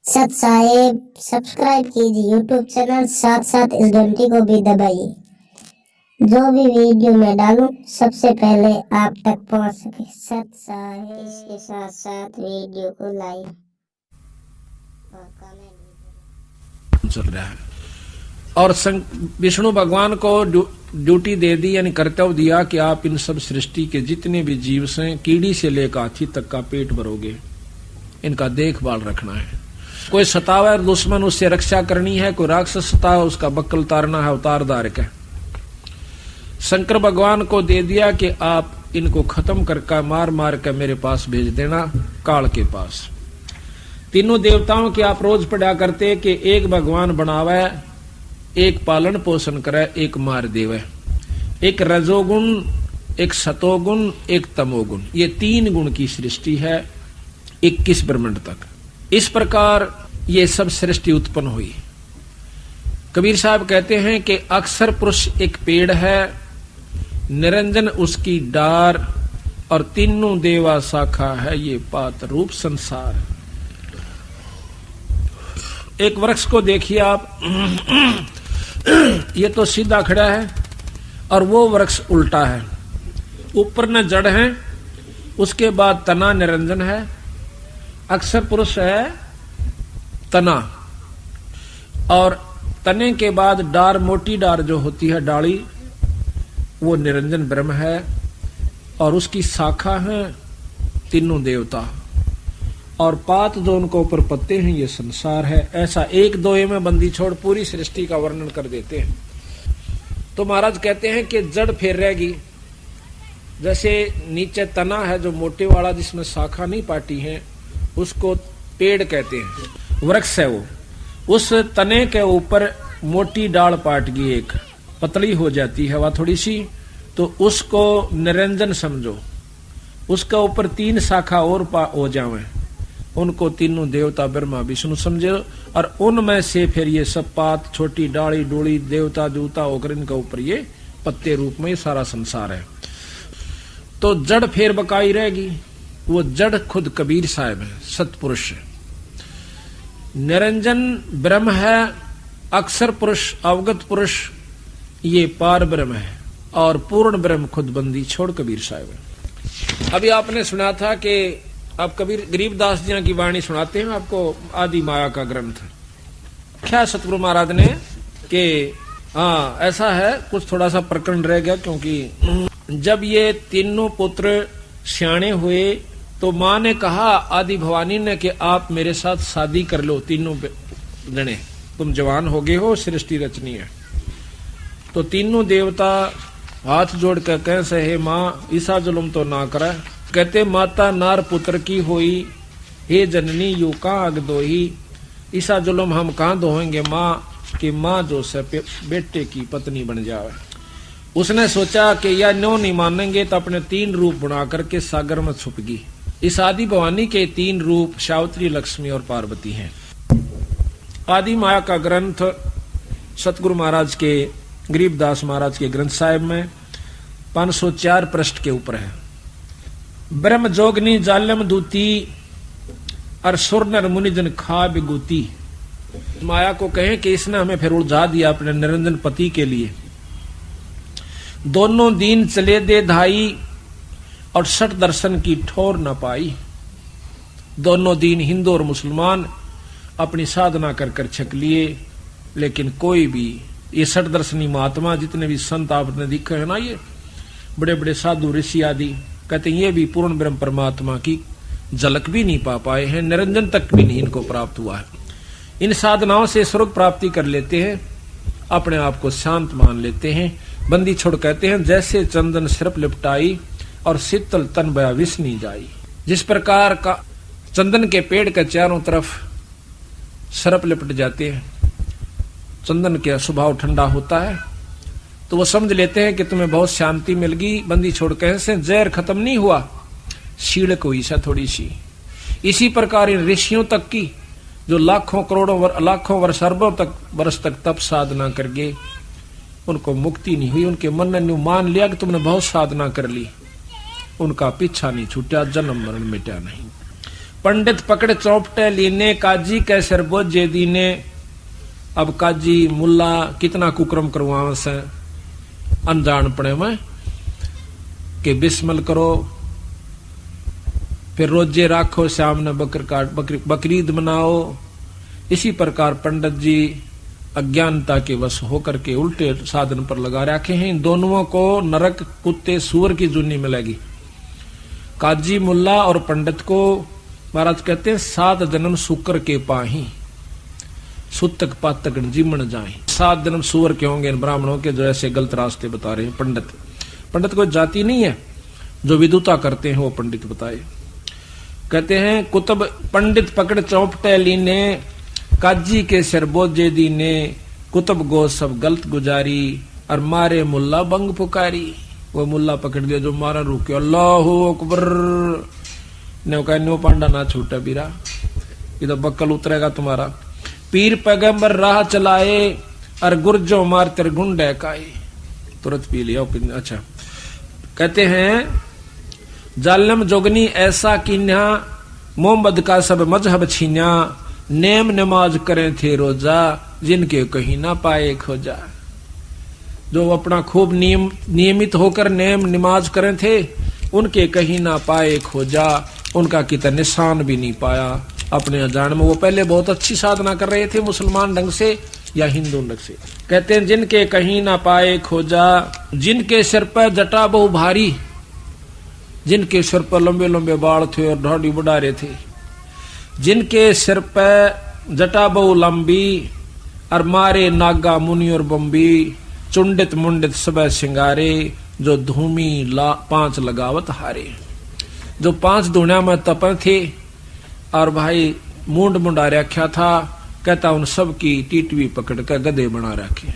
सत साहेब सब्सक्राइब कीजिए YouTube channel, साथ साथ इस घंटी को भी दबाइए। जो भी वीडियो मैं डालूं सबसे पहले आप तक पहुंच सके। सत साहेब, इसके साथ साथ वीडियो को लाइक और कमेंट चल रहा है। और विष्णु भगवान को ड्यूटी दे दी, यानी कर्तव्य दिया कि आप इन सब सृष्टि के जितने भी जीव हैं, कीड़ी से लेकर हाथी तक का पेट भरोगे, इनका देखभाल रखना है। कोई सतावा है दुश्मन, उससे रक्षा करनी है। कोई राक्षस सतावा, उसका बक्कल उतारना है, उतारदार का। शंकर भगवान को दे दिया कि आप इनको खत्म करके मार मार कर मेरे पास भेज देना, काल के पास। तीनों देवताओं की आप रोज पढ़ा करते कि एक भगवान बनावे, एक पालन पोषण करे, एक मार देवे। एक रजोगुण, एक सतोगुण, एक तमोगुण, ये तीन गुण की सृष्टि है 21 ब्रह्मांड तक। इस प्रकार ये सब सृष्टि उत्पन्न हुई। कबीर साहब कहते हैं कि अक्षर पुरुष एक पेड़ है, निरंजन उसकी डार, और तीनों देवा शाखा है ये पात रूप संसार। एक वृक्ष को देखिए आप, ये तो सीधा खड़ा है और वो वृक्ष उल्टा है। ऊपर न जड़ है, उसके बाद तना निरंजन है, अक्षर पुरुष है तना, और तने के बाद डार, मोटी डार जो होती है डाली, वो निरंजन ब्रह्म है, और उसकी शाखा है तीनों देवता, और पात जो उनको ऊपर पत्ते हैं ये संसार है। ऐसा एक दोहे में बंदी छोड़ पूरी सृष्टि का वर्णन कर देते हैं। तो महाराज कहते हैं कि जड़ फिर रहेगी। जैसे नीचे तना है जो मोटे वाला, जिसमें शाखा नहीं पाटी है, उसको पेड़ कहते हैं, वृक्ष है वो। उस तने के ऊपर मोटी डाल पाट गई, एक पतली हो जाती है वह थोड़ी सी, तो उसको निरंजन समझो। उसके ऊपर तीन शाखा और हो जावे, उनको तीनों देवता ब्रह्मा विष्णु समझो, और उनमें से फिर ये सब पात, छोटी डाली डोली, देवता दूता होकर इनके ऊपर ये पत्ते रूप में ये सारा संसार है। तो जड़ फिर बकाई रहेगी। वो जड़ खुद कबीर साहब है, सतपुरुष है। निरंजन ब्रह्म है, अक्षर पुरुष, अवगत पुरुष ये पार ब्रह्म है, और पूर्ण ब्रह्म खुद बंदी छोड़ कबीर साहब है। अभी आपने सुना था कि आप कबीर गरीबदास जी की वाणी सुनाते हैं आपको, आदि माया का ग्रंथ। क्या सतगुरु महाराज ने कि हाँ ऐसा है, कुछ थोड़ा सा प्रकरण रह गया, क्योंकि जब ये तीनों पुत्र सियाणे हुए तो माँ ने कहा आदि भवानी ने कि आप मेरे साथ शादी कर लो, तीनों जने, तुम जवान हो गए हो, सृष्टि रचनी है। तो तीनों देवता हाथ जोड़ कर कह से, हे माँ ईसा जुल्म तो ना करे। कहते माता नार पुत्र की होई, हे जननी यू कहाँ अग दोही। ईसा जुल्म हम कहाँ दोहेंगे माँ, कि माँ जो से बेटे की पत्नी बन जावे। उसने सोचा कि या नो नहीं मानेंगे तो अपने तीन रूप बना करके सागर में छुप गई। इस आदि भवानी के तीन रूप सावित्री, लक्ष्मी और पार्वती हैं। आदि माया का ग्रंथ सतगुरु महाराज के, गरीबदास महाराज के ग्रंथ साहिब में 504 पृष्ठ के ऊपर है। ब्रह्म जोगनी जालम दूती, और सुर नर मुनिजन खा बिगूती। माया को कहें कि इसने हमें फिर उलझा दिया अपने निरंजन पति के लिए। दोनों दीन चले दे धाई, और सठ दर्शन की ठोर न पाई। दोनों दीन हिंदू और मुसलमान अपनी साधना कर कर छक लिए, लेकिन कोई भी ये सठ दर्शनी महात्मा जितने भी संत आपने दिखे है ना, ये बड़े बड़े साधु ऋषि आदि, कहते हैं ये भी पूर्ण ब्रह्म परमात्मा की झलक भी नहीं पा पाए हैं, निरंजन तक भी नहीं इनको प्राप्त हुआ है। इन साधनाओं से स्वर्ग प्राप्ति कर लेते हैं, अपने आप को शांत मान लेते हैं। बंदी छोड़ कहते हैं जैसे चंदन सिर्फ लिपटाई, और शीतल तन बया विष नहीं जाई। जिस प्रकार का चंदन के पेड़ के चारों तरफ सरप लिपट जाते हैं, चंदन का स्वभाव ठंडा होता है, तो वो समझ लेते हैं कि तुम्हें बहुत शांति मिल गई। बंदी छोड़ कहे से जहर खत्म नहीं हुआ, शीड़ को ईसा थोड़ी सी। इसी प्रकार इन ऋषियों तक की जो लाखों करोड़ों लाखों वर्ष अरबों तक वर्ष तक तप साधना कर गए, उनको मुक्ति नहीं हुई। उनके मन ने मान लिया कि तुमने बहुत साधना कर ली, उनका पीछा नहीं छूटा, जन्म मरण मिटा नहीं। पंडित पकड़ चौपटे लीने, काजी कै सिर बोझे दीने। अब काजी मुल्ला कितना कुकर्म करवावे से अनजान पड़े में कि बिस्मिल करो, फिर रोजे राखो, शाम ने बकरीद मनाओ। इसी प्रकार पंडित जी अज्ञानता के वश होकर के उल्टे साधन पर लगा रखे हैं। इन दोनों को नरक कुत्ते सूअर की जुन्नी मिलेगी। काजी मुल्ला और पंडित को महाराज कहते हैं 7 जन्म शुक्र के पाही, सुतक पातक जीमन जाए। 7 जन्म सूअर के होंगे इन ब्राह्मणों के जो ऐसे गलत रास्ते बता रहे हैं। पंडित कोई जाति नहीं है, जो विदुता करते हैं वो पंडित बताए। कहते हैं कुतुब पंडित पकड़ चौपटे लीने, काजी के सिर बोझे दीने। कुतुब गो सब गलत गुजारी, और मारे मुल्ला बंग पुकारी। वो मुल्ला पकड़ दिया जो मारा रुके, अल्लाहु अकबर। ने कहा न्यो पांडा ना छूटा बीरा, ये तो बक्कल उतरेगा तुम्हारा। पीर पैगंबर राह चलाए, और गुर्जो मार तेरे गुंडे काए। तुरंत पी लिया। अच्छा कहते हैं जालिम जोगनी ऐसा कीन्या, मोहम्मद का सब मजहब छीन्या। नेम नमाज करें थे रोजा, जिनके कहीं ना पाए खोजा। जो अपना खूब नियमित होकर नेम नमाज करें थे, उनके कहीं ना पाए खोजा। उनका कितना निशान भी नहीं पाया अपने अजान में। वो पहले बहुत अच्छी साधना कर रहे थे, मुसलमान ढंग से या हिंदू ढंग से। कहते हैं जिनके कहीं ना पाए खोजा, जिनके सिर पर जटा बहु भारी। जिनके सिर पर लंबे लंबे बाल थे और ढाडी बुढ़ारे थे। जिनके सिर पर जटा बहु लंबी, और मारे नागा मुनि और बम्बी। चुंडित मुंडित सब सिंगारे, जो धूमी 5 लगावत हारे। जो 5 धुनिया में तपन थे और भाई मुंड मुंडा रखा था। कहता उन सब की टीटवी पकड़ कर गधे बना रखे।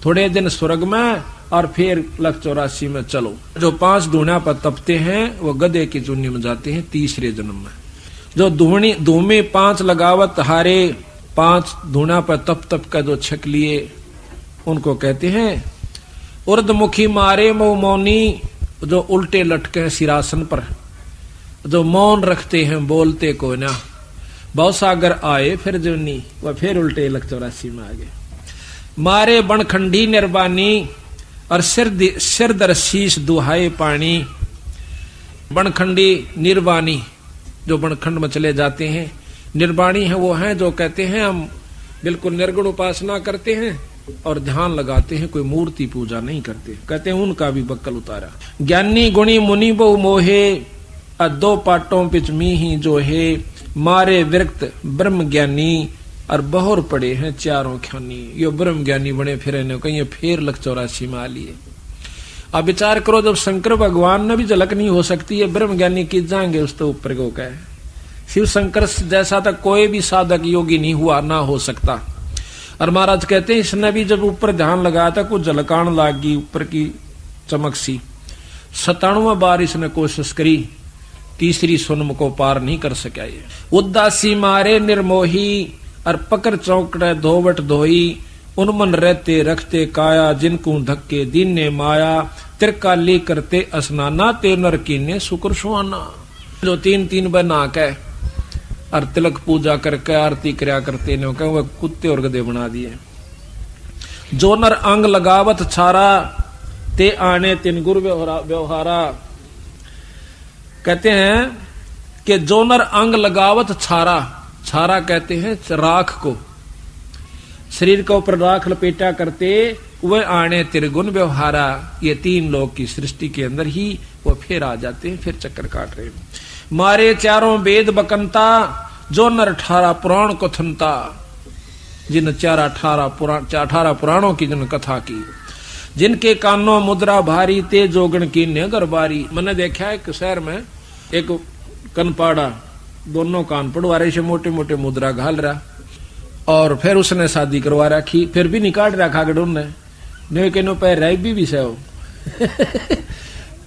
थोड़े दिन स्वर्ग में और फिर 184 में चलो। जो 5 धुनिया पर तपते हैं वो गधे की चुन्नी में जाते हैं तीसरे जन्म में। जो धूमी 5 लगावत हारे, 5 धुनिया पर तप का जो छक लिए, उनको कहते हैं उर्दमुखी मारे मऊ मौनी। जो उल्टे लटके सिरासन पर, जो मौन रखते हैं बोलते को ना। भवसागर आए फिर जुन्नी, वह फिर उल्टे 184 में आ गए। मारे बनखंडी निर्बानी, और सिर दर शीश दुहाए पानी। बनखंडी निर्वाणी, जो बनखंड में चले जाते हैं। निर्वाणी है वो हैं जो कहते हैं हम बिल्कुल निर्गुण उपासना करते हैं और ध्यान लगाते हैं, कोई मूर्ति पूजा नहीं करते। कहते हैं उनका भी बक्कल उतारा। ज्ञानी गुणी मुनि बहु मोहे, 2 पाटों पिच मी ही जो है। मारे विरक्त ब्रह्म ज्ञानी, और बहुर पड़े हैं 4 ख्यानी। ये ब्रह्म ज्ञानी बने फिरे ने कहीं फिर 184 में आ लिए। अब विचार करो, जब शंकर भगवान ने भी झलक नहीं हो सकती है, ब्रह्म ज्ञानी की जाएंगे उस तो ऊपर को कहे। शिव शंकर जैसा तक कोई भी साधक योगी नहीं हुआ, ना हो सकता। और महाराज कहते हैं इसने भी जब ऊपर ध्यान लगाया था कुछ झलकान लागी ऊपर की चमक सी। 97 बार इसने कोशिश करी, तीसरी सुनम को पार नहीं कर सका। ये उदासी मारे निर्मोही, और पकड़ चौकड़े धोवट धोई। उनमन रहते रखते काया, जिनको धक्के दिन ने माया। तिरकाली करते स्नाना, ते नर कीने शुक्र सुहाना। जो 3 बार नहा के और तिलक पूजा करके आरती करया करते ने कहे वह कुत्ते और गधे बना दिए। जो नर अंग लगावत छारा, ते आने तिन गुर व्यवहारा। कहते हैं कि जो नर अंग लगावत छारा, छारा कहते हैं राख को, शरीर के ऊपर राख लपेटा करते, वह आने त्रिगुण व्यवहारा। ये 3 लोग की सृष्टि के अंदर ही वो फिर आ जाते हैं, फिर चक्कर काट रहे हैं। मारे 4 वेद बकंता, जो नर 18 पुराण कथनता। जिन 18 पुराणों की जिन कथा की। जिनके कानों मुद्रा भारी, ते जोगण की नेगर बारी। मैंने देखा है एक शहर में एक कनपाड़ा, दोनों कान पड़वा से मोटे मोटे मुद्रा घाल रहा, और फिर उसने शादी करवा रखी, फिर भी निकाल रखा गडून ने के नो पैर राई भी से हो।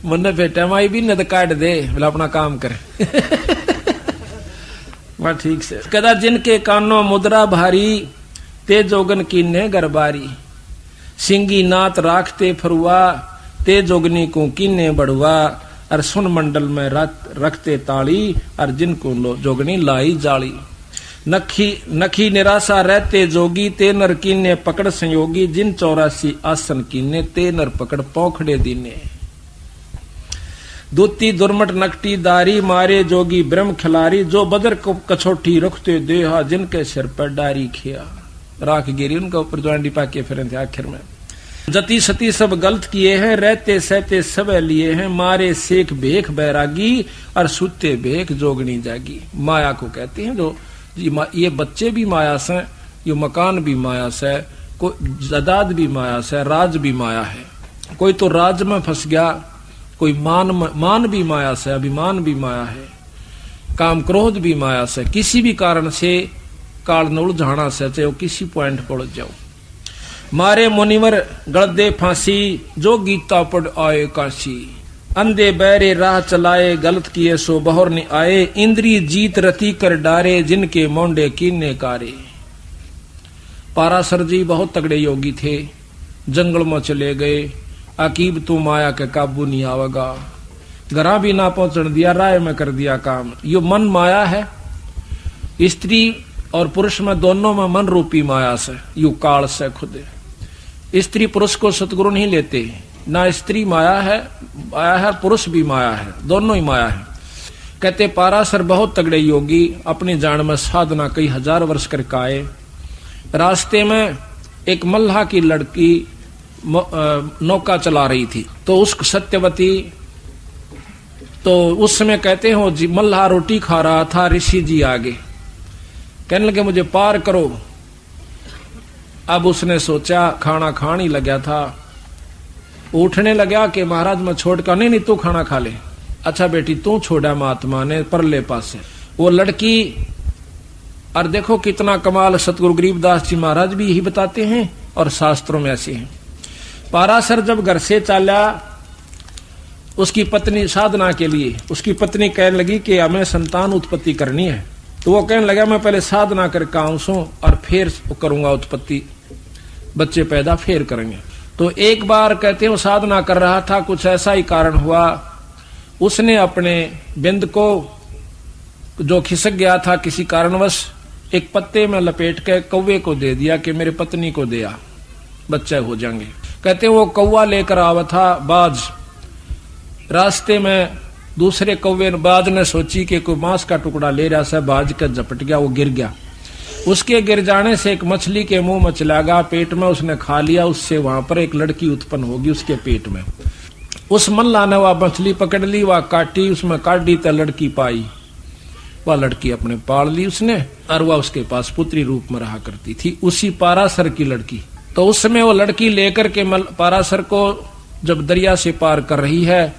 मन पे टमाई भी न काट दे, बोला अपना काम करे। वह ठीक से कहता जिनके कानों मुद्रा भारी, ते जोगन की ने गरबारी। सिंगी नात राखते फरुआ, ते जोगनी को किन्ने बढ़ुआ। और सुन मंडल में रखते ताली, और जिनको जोगनी लाई जाली। नखी निराशा रहते जोगी, ते नर कीने पकड़ संयोगी, जिन 84 आसन कीने, ते नर पकड़ पौखड़े दीने। दूती दुर्मट नकटी दारी, मारे जोगी ब्रह्म खिलारी, जो बदर को कछोटी रखते देहा, जिनके सिर पर डारी खिया। राख गिरी उनका ऊपर ज्वांडी पाके फिर थे आखिर में। जति सती सब गलत किए हैं, रहते सहते सब लिए हैं, मारे सेख भेख बैरागी, और सुते भेख जोगनी जागी। माया को कहते हैं जो ये बच्चे भी माया से, ये मकान भी माया से, कोई जायदाद भी माया से, राज भी माया है। कोई तो राज में फंस गया, कोई मान भी माया से, अभिमान भी माया है, काम क्रोध भी माया से। किसी भी कारण से काल न उलझाना से, चाहे किसी पॉइंट पर उलझ जाओ। मारे मुनिवर गलदे फांसी, जो गीता पढ़ आए काशी, अंधे बैरे राह चलाए, गलत किए सो बहर नहीं आए, इंद्री जीत रति कर डारे, जिनके मोंडे कीने कारे। पाराशर जी बहुत तगड़े योगी थे, जंगल में चले गए, अकीब तू माया के काबू नहीं आवेगा, घरा भी ना पहुंचने दिया, राय में कर दिया काम। यो मन माया है, स्त्री और पुरुष में दोनों में मन रूपी माया से, यू काल से खुद। स्त्री पुरुष को सतगुरु नहीं लेते, ना स्त्री माया है पुरुष भी माया है, दोनों ही माया है। कहते पाराशर बहुत तगड़े योगी, अपनी जान में साधना कई हजार वर्ष करके आए। रास्ते में एक मल्लाह की लड़की नौका चला रही थी, तो उस सत्यवती, तो उस समय कहते हो जी मल्लाह रोटी खा रहा था, ऋषि जी आगे कहने लगे मुझे पार करो। अब उसने सोचा, खाना खान ही लगा था, उठने लगा कि महाराज मैं छोड़ कर, नहीं तू खाना खा ले। अच्छा बेटी तू छोड़ा महात्मा ने परले पास से। वो लड़की, और देखो कितना कमाल, सतगुरु गरीबदास जी महाराज भी यही बताते हैं और शास्त्रों में ऐसे हैं। पाराशर जब घर से चला, उसकी पत्नी साधना के लिए, उसकी पत्नी कहने लगी कि हमें संतान उत्पत्ति करनी है, तो वो कहने लगा मैं पहले साधना करके आऊं सो और फिर करूंगा उत्पत्ति, बच्चे पैदा फिर करेंगे। तो एक बार कहते हैं साधना कर रहा था, कुछ ऐसा ही कारण हुआ, उसने अपने बिंद को जो खिसक गया था किसी कारणवश, एक पत्ते में लपेट के कौवे को दे दिया कि मेरे पत्नी को दिया, बच्चे हो जाएंगे। कहते वो कौवा लेकर आवा था बाज, रास्ते में दूसरे कौवे बाज ने सोची कि कोई मांस का टुकड़ा ले रहा था, बाज का झपट गया, वो गिर गया। उसके गिर जाने से एक मछली के मुंह में चला गया, पेट में उसने खा लिया, उससे वहां पर एक लड़की उत्पन्न होगी उसके पेट में। उस मल्ला ने वह मछली पकड़ ली, वह काटी, उसमें काटी तो लड़की पाई, वह लड़की अपने पाल ली उसने, और वह उसके पास पुत्री रूप में रहा करती थी, उसी पाराशर की लड़की। तो उस समय वो लड़की लेकर के पाराशर को जब दरिया से पार कर रही है,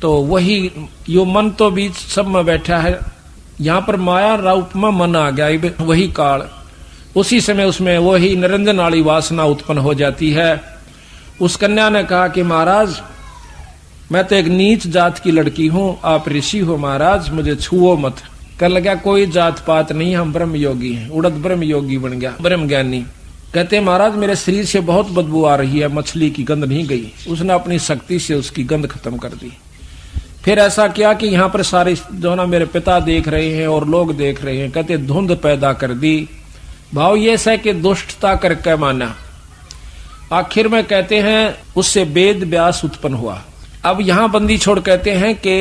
तो वही यो मन तो बीच सब में बैठा है, यहाँ पर माया रूप में मन आ गया, वही काल। उसी समय उसमें वही निरंजन वाली वासना उत्पन्न हो जाती है। उस कन्या ने कहा कि महाराज मैं तो एक नीच जात की लड़की हूँ, आप ऋषि हो महाराज, मुझे छुओ मत। कर लगा कोई जात पात नहीं, हम ब्रह्म योगी हैं। उड़द ब्रह्म योगी बन गया, ब्रह्म ज्ञानी। कहते महाराज मेरे शरीर से बहुत बदबू आ रही है, मछली की गंध नहीं गई। उसने अपनी शक्ति से उसकी गंध खत्म कर दी। फिर ऐसा किया कि यहाँ पर सारे जो ना मेरे पिता देख रहे हैं और लोग देख रहे हैं, कहते धुंध पैदा कर दी। भाव ये है कि दुष्टता करके माना। आखिर में कहते हैं उससे वेद व्यास उत्पन्न हुआ। अब यहाँ बंदी छोड़ कहते हैं कि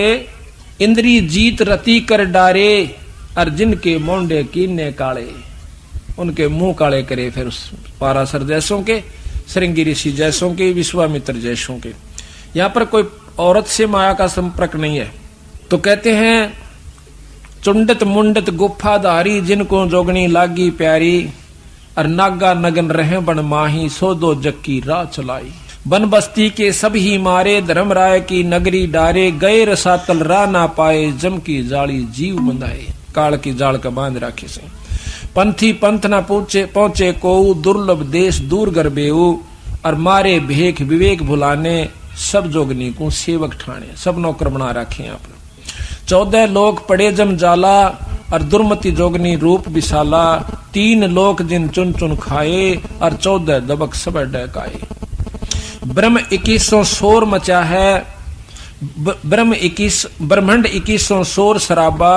इंद्री जीत रति कर डारे, अर्जुन के मोंडे कीने काले, उनके मुंह काले करे। फिर उस पाराशर जैसों के, श्रृंगी ऋषि जैसों के, विश्वामित्र जैसों के। यहाँ पर कोई औरत से माया का संपर्क नहीं है। तो कहते हैं चुंडत मुंडत गुफाधारी, जिनको जोगनी लागी प्यारी, और नागा नगन रहे बन माही, सो दो जग की राह चलाई। बन बस्ती के सब ही मारे, धर्मराय की नगरी डारे, गए रसातल राह ना पाए, जम की जाली जीव बंधाए। काल की जाल का बांध राखे से पंथी पंथ न पहुंचे को, दुर्लभ देश दूर गरबेऊ, और मारे भेख विवेक भुलाने, सब जोगनी को सेवक ठाणे। सब नौकर बना रखे आपने। 14 लोक पड़े जम जाला, और दुर्मति जोगनी रूप विशाला, 3 लोक जिन चुन चुन खाए, और 14 दबक सब डकाए। ब्रह्म 2100 शोर मचा है, ब्रह्मंड 21 शोर शराबा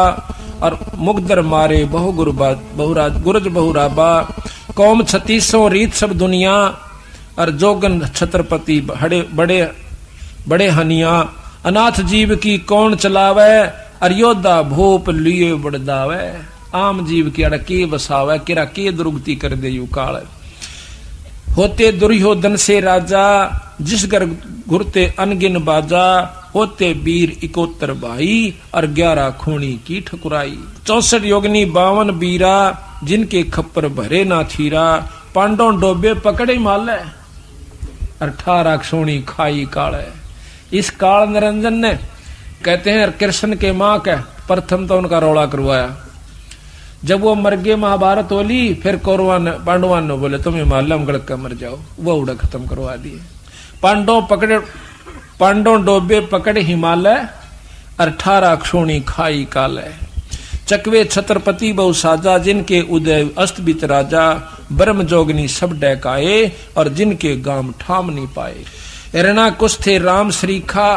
और मुगदर मारे गुरज बहुराबा कौम 36 रीत सब दुनिया और जोगन छत्रपति बड़े हनिया अनाथ जीव की कौन चलावे और योद्धा भोप लिए बड़दावे आम जीव की अड़के बसावे किरा के दुर्गति कर दे यू काल होते दुर्योधन से राजा जिस घर घुरते अनगिन बाजा होते वीर 71 भाई और 11 खूनी की ठकुराई 64 योगनी 52 बीरा जिनके खप्पर भरे ना थीरा पांडव डोबे पकड़े माले 18 सोनी खाई काल इस काल निरंजन ने कहते हैं कृष्ण के मां का प्रथम तो उनका रौला करवाया जब वो मर गए महाभारत होली फिर कौरवान पांडवान ने बोले तुम्हें मालूम गड़क का मर जाओ वो उड़ा खत्म करवा दिए पांडव डोबे पकड़े हिमालय 18 क्षोणी खाई काल चकवे छत्रपति बहु साजा जिनके उदय अस्तबित राजा ब्रह्म जोगनी सब डैकाए और जिनके गाम ठाम नहीं पाए एरना कुछ थे राम श्रीखा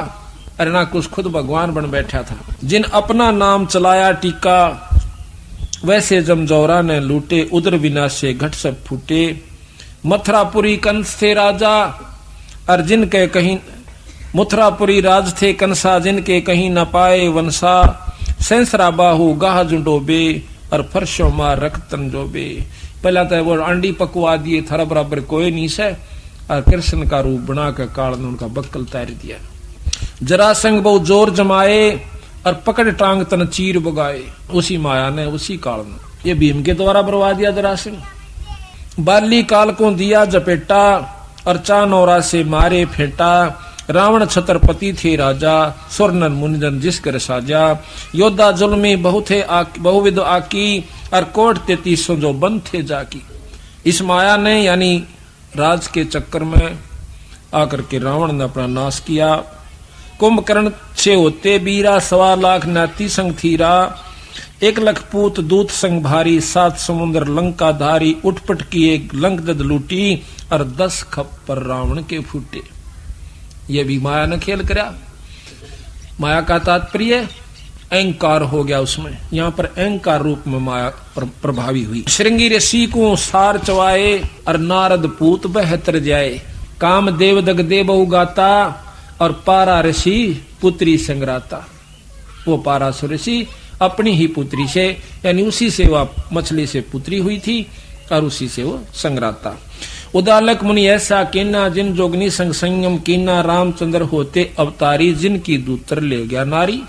एरना कुछ खुद भगवान बन बैठा था जिन अपना नाम चलाया टीका वैसे जमजौरा ने लूटे उदर विनाशे घट सब फूटे मथुरापुरी कंस थे राजा और जिनके कहीं मथुरापुरी राज थे कंसा जिनके कहीं न पाए वंशा सेंसरा बाहु गाह जुडोबे और फर्शो मार रखतन जोबे पहला तो वो अंडी पकवा दिए थारा बराबर कोई नहीं से और कृष्ण का रूप बना कर काल ने उनका बक्कल तैर दिया जरासंग बहु जोर जमाए और पकड़ टांग तन चीर बगाए उसी माया ने उसी काल ने ये भीम के द्वारा बरवा दिया जरासंग बाली काल को दिया जपेटा और चानौरा से मारे फेंटा रावण छत्रपति थे राजा स्वर्णन मुनिजन जिस कर साजा योद्धा जुल्मी बहुविध आकी और कोट 33 जो बंद थे जाकी इस माया ने यानी राज के चक्कर में आकर के रावण ने अपना नाश किया कुंभकर्ण से होते बीरा 1.25 लाख नाती संग थीरा 1 लाख पूत दूत संग भारी 7 समुद्र लंका धारी उठपट किए लंक दद लूटी और 10 खप्पर रावण के फूटे ये भी माया ने खेल करा माया का तात्पर्य अहंकार हो गया उसमें यहाँ पर अहंकार रूप में माया प्रभावी हुई श्रृंगी ऋषि को सार चवाए और नारद पूत बहतर जाए काम देव दग देव उगाता और पारा ऋषि पुत्री संग्राता वो पारासुर ऋषि अपनी ही पुत्री से यानी उसी से वह मछली से पुत्री हुई थी और उसी से वो संग्राता उदालक मुनि ऐसा कीना जिन जोगनी संग संयम कीना रामचंद्र होते अवतारी जिनकी दूतर ले गया नारी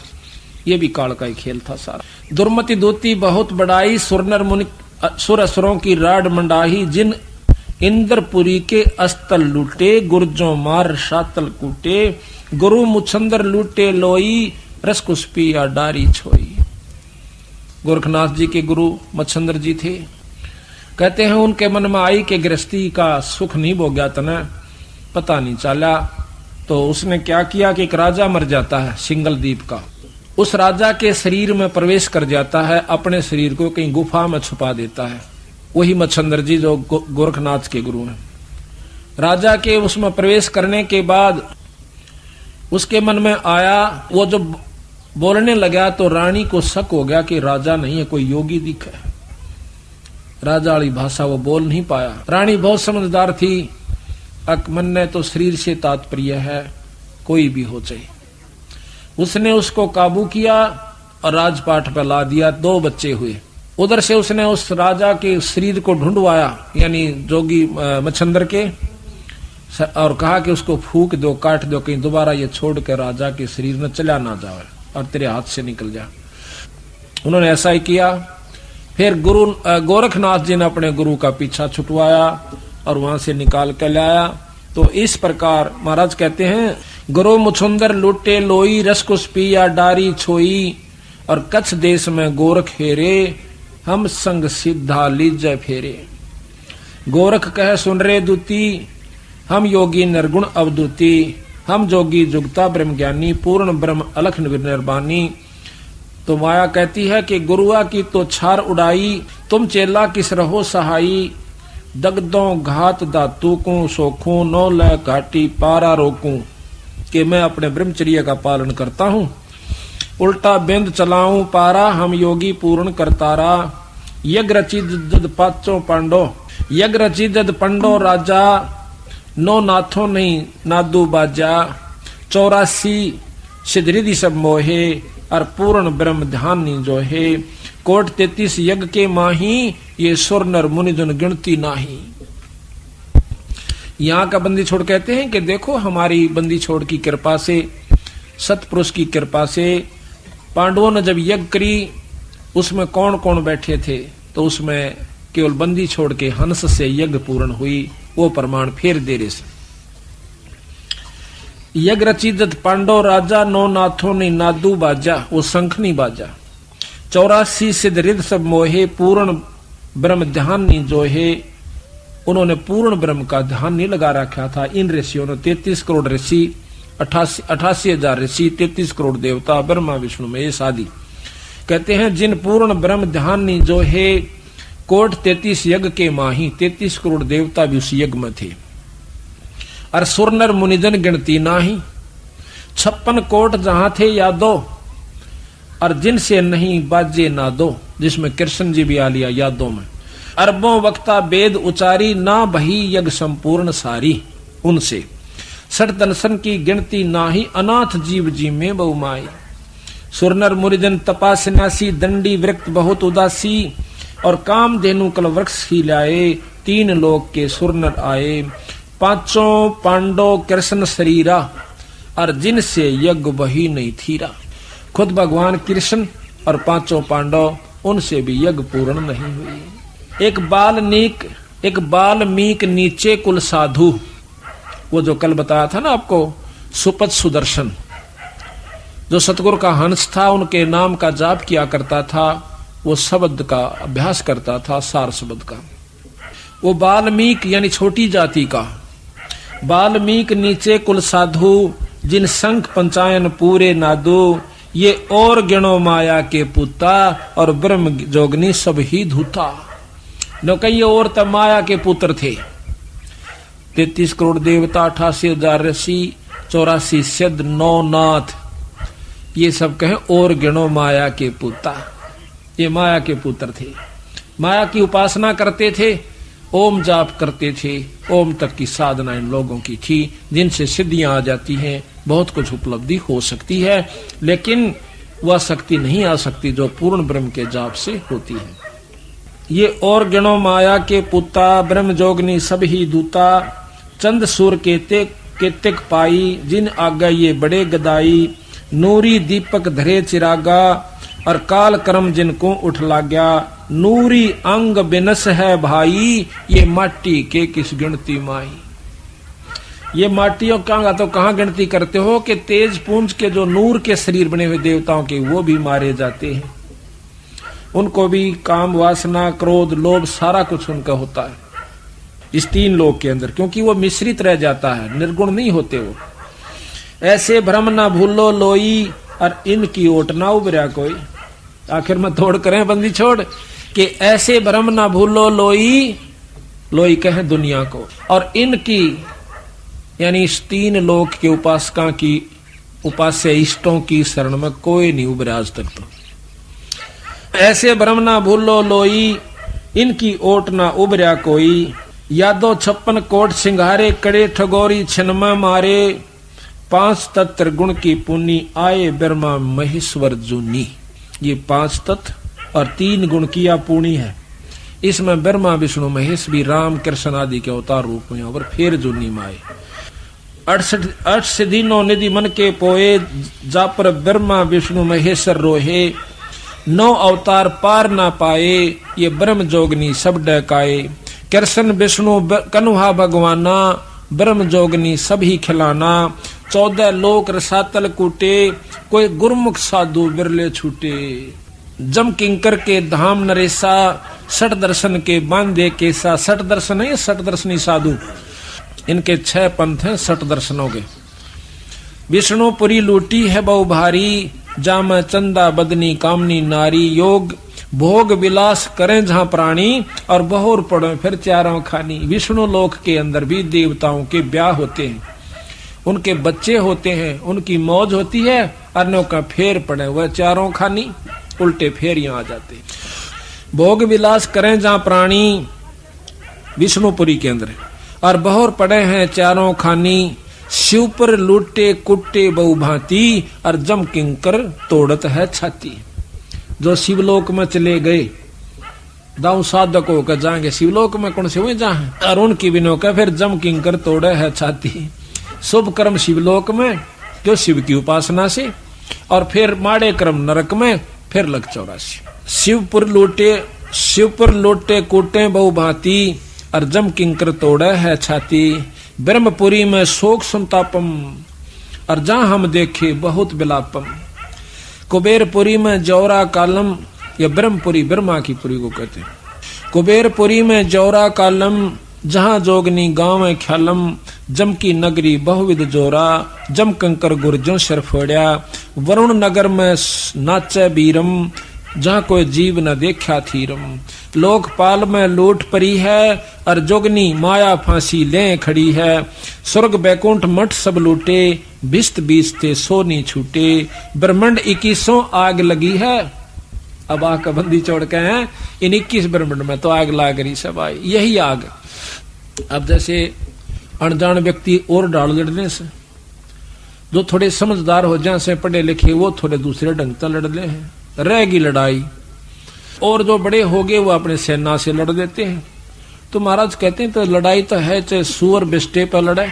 ये भी काल का ही खेल था सारा दुर्मति दूती बहुत बड़ाई सुरनर मुनि सुर असुरों की राड मंडाही जिन इंद्रपुरी के अस्तल लूटे गुर्जों मार शातल कूटे गुरु मुछंदर लूटे लोई रसकुस्पी या डारी छोई गोरखनाथ जी के गुरु मच्छंदर जी थे कहते हैं उनके मन में आई कि गृहस्थी का सुख नहीं भोग्या तना पता नहीं चला तो उसने क्या किया कि एक राजा मर जाता है सिंगल द्वीप का उस राजा के शरीर में प्रवेश कर जाता है अपने शरीर को कहीं गुफा में छुपा देता है वही मच्छंदर जी जो गोरखनाथ के गुरु हैं राजा के उसमें प्रवेश करने के बाद उसके मन में आया वो जब बोलने लगा तो रानी को शक हो गया कि राजा नहीं है कोई योगी दिखा है राजा वाली भाषा वो बोल नहीं पाया रानी बहुत समझदार थी मन ने तो शरीर से तात्पर्य है कोई भी हो चाहिए उसने उसको काबू किया और राजपाट पर ला दिया 2 बच्चे हुए उधर से उसने उस राजा के शरीर को ढूंढवाया यानी जोगी मच्छंदर के और कहा कि उसको फूक दो काट दो कहीं दोबारा ये छोड़ कर राजा के शरीर में चला ना जाए और तेरे हाथ से निकल जाए उन्होंने ऐसा ही किया फिर गुरु गोरखनाथ जी ने अपने गुरु का पीछा छुटवाया और वहां से निकाल कर लाया तो इस प्रकार महाराज कहते हैं गुरु मुछुंदर लूटे लोई रसकुस पिया डारी छोई और कच्छ देश में गोरख हेरे हम संग सिद्धा लीजय फेरे गोरख कह सुन रे दूती हम योगी निर्गुण अवधूति हम जोगी जुगता ब्रह्म ज्ञानी पूर्ण ब्रह्म अलख निर्बानी तो माया कहती है कि गुरुआ की तो छार उड़ाई तुम चेला किस रहो सहाई दगदों घात दातू को सोखू नौ ल घाटी पारा रोकू कि मैं अपने ब्रह्मचर्य का पालन करता हूँ। उल्टा बिंद चलाऊं पारा, हम योगी पूर्ण करतारा। यज्ञ रची जद पाचों पांडो, यज्ञ रची जद पंडो राजा। नो नाथों नहीं नादू बाजा। 84 सिद्धि सब मोहे, और पूर्ण ब्रह्म ध्यान नी जो है। कोट 33 यज्ञ के माही, ये सुर नर मुनि जन गिनती नाही। यहाँ का बंदी छोड़ कहते हैं कि देखो हमारी बंदी छोड़ की कृपा से, सतपुरुष की कृपा से पांडवों ने जब यज्ञ करी, उसमें कौन कौन बैठे थे, तो उसमें केवल बंदी छोड़ के हंस से यज्ञ पूर्ण हुई। वो प्रमाण फिर दे रहे से। यज्ञ रचित पांडव राजा, नो नाथों ने नादू बाजा, वो शंख नहीं बाजा। 84 सिद्ध रिद सब मोहे, पूर्ण ब्रह्म ध्यान नहीं जो है। उन्होंने पूर्ण ब्रह्म का ध्यान नहीं लगा रखा था। इन ऋषियों ने 33 करोड़ ऋषि, 88,000 ऋषि, 33 करोड़ देवता, ब्रह्मा विष्णु महेश आदि, कहते हैं जिन पूर्ण ब्रह्म ध्यान नहीं जो है। कोट 33 यज्ञ के माही, 33 करोड़ देवता भी उस यज्ञ में थे। और सुर नर मुनिजन गिनती नाही। 56 कोट जहां थे यादो, और जिनसे नहीं बाजे ना दो, जिसमें कृष्ण जी भी आ लिया यादों में। अरबों वक्ता वेद उचारी, ना बही यज्ञ संपूर्ण सारी। उनसे सठ दर्शन की गिनती नाही, अनाथ जीव जी में बहुमाई। सुरनर मुरिजन तपा सन्यासी, दंडी वृक्त बहुत उदासी। और काम धेनु कल वृक्ष ही लाए, 3 लोक के सुरनर आए। 5 पांडव कृष्ण शरीरा, और जिनसे यज्ञ वही नहीं थीरा। खुद भगवान कृष्ण और 5 पांडव, उनसे भी यज्ञ पूर्ण नहीं हुई। एक बाल्मीक नीचे कुल साधु, वो जो कल बताया था ना आपको, सुपथ सुदर्शन, जो सतगुरु का हंस था, उनके नाम का जाप किया करता था। वो शब्द का अभ्यास करता था, सार शब्द का। वो बाल्मीक यानी छोटी जाति का। बाल्मीक नीचे कुल साधु, जिन संख पंचायन पूरे नादू। ये और गिणो माया के पुता, और ब्रह्म जोगनी सब ही धूता। न कई और तब माया के पुत्र थे। 33 करोड़ देवता, 88,000 ऋषि, 84 सिद्ध, 9 नाथ, ये सब कहें और गिणो माया के पुता। ये माया के पुत्र थे, माया की उपासना करते थे, ओम जाप करते थे। ओम तक की साधना इन लोगों की थी, जिनसे सिद्धियां आ जाती हैं, बहुत कुछ उपलब्धि हो सकती है, लेकिन वह शक्ति नहीं आ सकती जो पूर्ण ब्रह्म के जाप से होती है। ये और गणों माया के पुता, ब्रह्म जोगनी सब ही दूता। चंद सूर केतिक पाई, जिन आगा ये बड़े गदाई। नूरी दीपक धरे चिरागा, और काल कर्म जिनको उठ लाग्या। नूरी अंग बिनस है भाई, ये माटी के किस गिनती माई। ये माटियों का तो कहाँ गिनती करते हो कि तेज पुंज के जो नूर के शरीर बने हुए देवताओं के, वो भी मारे जाते हैं। उनको भी काम वासना क्रोध लोभ सारा कुछ उनका होता है इस 3 लोक के अंदर, क्योंकि वो मिश्रित रह जाता है, निर्गुण नहीं होते वो। ऐसे भ्रम ना भूलो लोई, और इनकी ओट ना उबरा कोई। आखिर में तोड़ करें बंदी छोड़ कि ऐसे भ्रम ना भूलो लोई, लोई कहें दुनिया को, और इनकी यानी इस 3 लोक के उपासका की, उपास्य इष्टों की शरण में कोई नहीं उबरा आज तक। तो ऐसे भ्रम ना भूलो लोई, इनकी ओट ना उबरा कोई। यादो 56 कोट सिंघारे, कड़े ठगोरी छिनमा मारे। 5 तत्व गुण की पुण्य, आए ब्रह्मा महेश्वर जूनी। ये 5 तत्व और 3 गुण की पुण्य है। इसमें ब्रह्मा विष्णु महेश भी राम कृष्ण आदि के अवतार रूप में और फिर जूनी में आए। 68 सिद्धिनो निधि मन के पोए, जा पर ब्रह्मा विष्णु महेश्वर रोहे। 9 अवतार पार ना पाए, ये ब्रह्म जोगनी सब डकाए। कृष्ण विष्णु कन्हा भगवाना, ब्रह्म जोगनी सभी खिलाना। 14 लोक रसातल कूटे, कोई गुरमुख साधु बिरले छूटे। जम किंकर के धाम नरेसा, 60 दर्शन के बांधे केसा। 60 दर्शन है, 60 दर्शनी साधु, इनके 6 पंथ हैं 60 दर्शनों के। विष्णुपुरी लूटी है बहु भारी, जाम चंदा बदनी कामनी नारी। योग भोग विलास करें जहां प्राणी, और बहुर पड़े फिर चारों खानी। विष्णु लोक के अंदर भी देवताओं के ब्याह होते हैं, उनके बच्चे होते हैं, उनकी मौज होती है, अन्यों का फेर पड़े वह चारों खानी, उल्टे फेर यहां आ जाते। भोग विलास करें जहां प्राणी विष्णुपुरी के अंदर, और बहुर पड़े हैं चारों खानी, शिव पर लूटे कुट्टे बहु भांति, और जम किंकर तोड़त है छाती। जो शिवलोक में चले गए, दाऊ साधक होकर जाएंगे शिवलोक में, कौन से हुए जहां, और उनकी बिनो का फिर जम किंकर तोड़े है छाती। शुभ कर्म शिवलोक में जो शिव की उपासना से, और फिर माड़े कर्म नरक में, फिर लग 84। शिव पर लोटे कूटे बहु भांति, और जम किंकर तोड़े है छाती। ब्रह्मपुरी में शोक संतापम, और जहां हम देखे बहुत विलापम। कुबेरपुरी में जौरा कालम, या ब्रह्मपुरी ब्रह्मा की पुरी को कहते हैं। कुबेरपुरी में जौरा कालम, जहां जोगनी गांव में ख्यालम। जम की नगरी बहुविध जोरा, जम कंकर गुर्जों सिर फोड़िया। वरुण नगर में नाचे बीरम, जहां कोई जीव न देखा थीरम। लोकपाल में लूट परी है, और जोगनी माया फांसी ले खड़ी है। स्वर्ग बैकुंठ मठ सब लूटे, बिस्त बीसते सो नहीं छूटे। ब्रह्मंड 21 आग लगी है। अब आग का बंदी छोड़ के हैं, इन 21 ब्रह्मंड में तो आग लाग रही सब आई, यही आग। अब जैसे अनजान व्यक्ति और डाल लड़ने से, जो थोड़े समझदार हो जाए से पढ़े लिखे, वो थोड़े दूसरे ढंग से लड़ ले हैं, रहेगी लड़ाई। और जो बड़े हो गए वो अपने सेना से लड़ देते हैं। तो महाराज कहते हैं तो लड़ाई तो है, चाहे सुअर बिस्टे पर लड़े,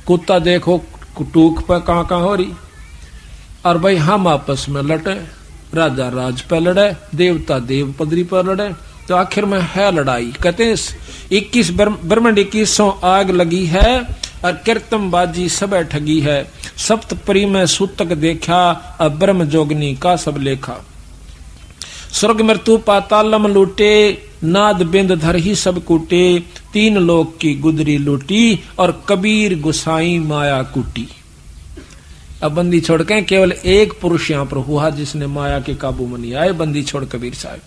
कुत्ता देखो टूक पर कहाँ हो रही, और भाई हम आपस में लड़े, राजा राज पर लड़े, देवता देव पदरी पर लड़े, तो आखिर में है लड़ाई। कहते हैं 21 ब्रह्मंड 21 आग लगी है, और कीर्तन बाजी सब ठगी है। सप्तपरी में सूतक देखा, अब ब्रह्म जोगनी का सब लेखा। स्वर्ग मृत्यु पातालम लूटे, नाद बिंद धर ही सब कूटे। 3 लोक की गुदरी लूटी, और कबीर गुसाई माया कूटी। अब बंदी छोड़ के केवल एक पुरुष यहां पर हुआ जिसने माया के काबू में नहीं आए, बंदी छोड़ कबीर साहब।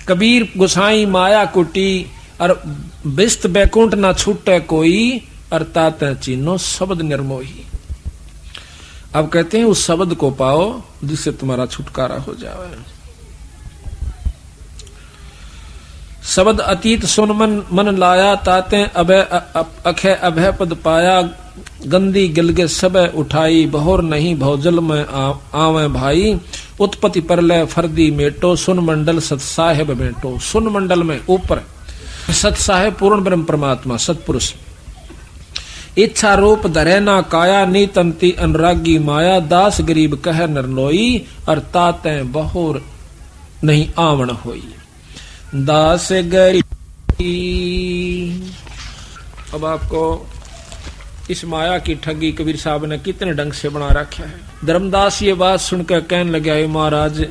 कबीर गुसाई माया कुटी, और बिस्त बैकुंठ ना छूटे कोई, और तात चीनो शब्द निर्मोही। अब कहते हैं उस शब्द को पाओ जिससे तुम्हारा छुटकारा हो जाए। शब्द अतीत सुन मन लाया, ताते अभय अखय अभय पद पाया। गंदी गिलगे सब उठाई, बहुर नहीं भौजल में आवे भाई। उत्पत्ति परलय फर्दी मेटो, सुन मंडल सत साहेब मेटो। सुन मंडल में ऊपर सत साहेब पूर्ण ब्रह्म परमात्मा सतपुरुष। इच्छा रूप धरे ना काया, नीतंती अनुरागी माया। दास गरीब कह नरलोई, और ताते बहुर नहीं आवन होई। दास गरीब। अब आपको इस माया की ठगी कबीर साहब ने कितने ढंग से बना रखा है। धर्मदास ये बात सुनकर कहने लगे, महाराज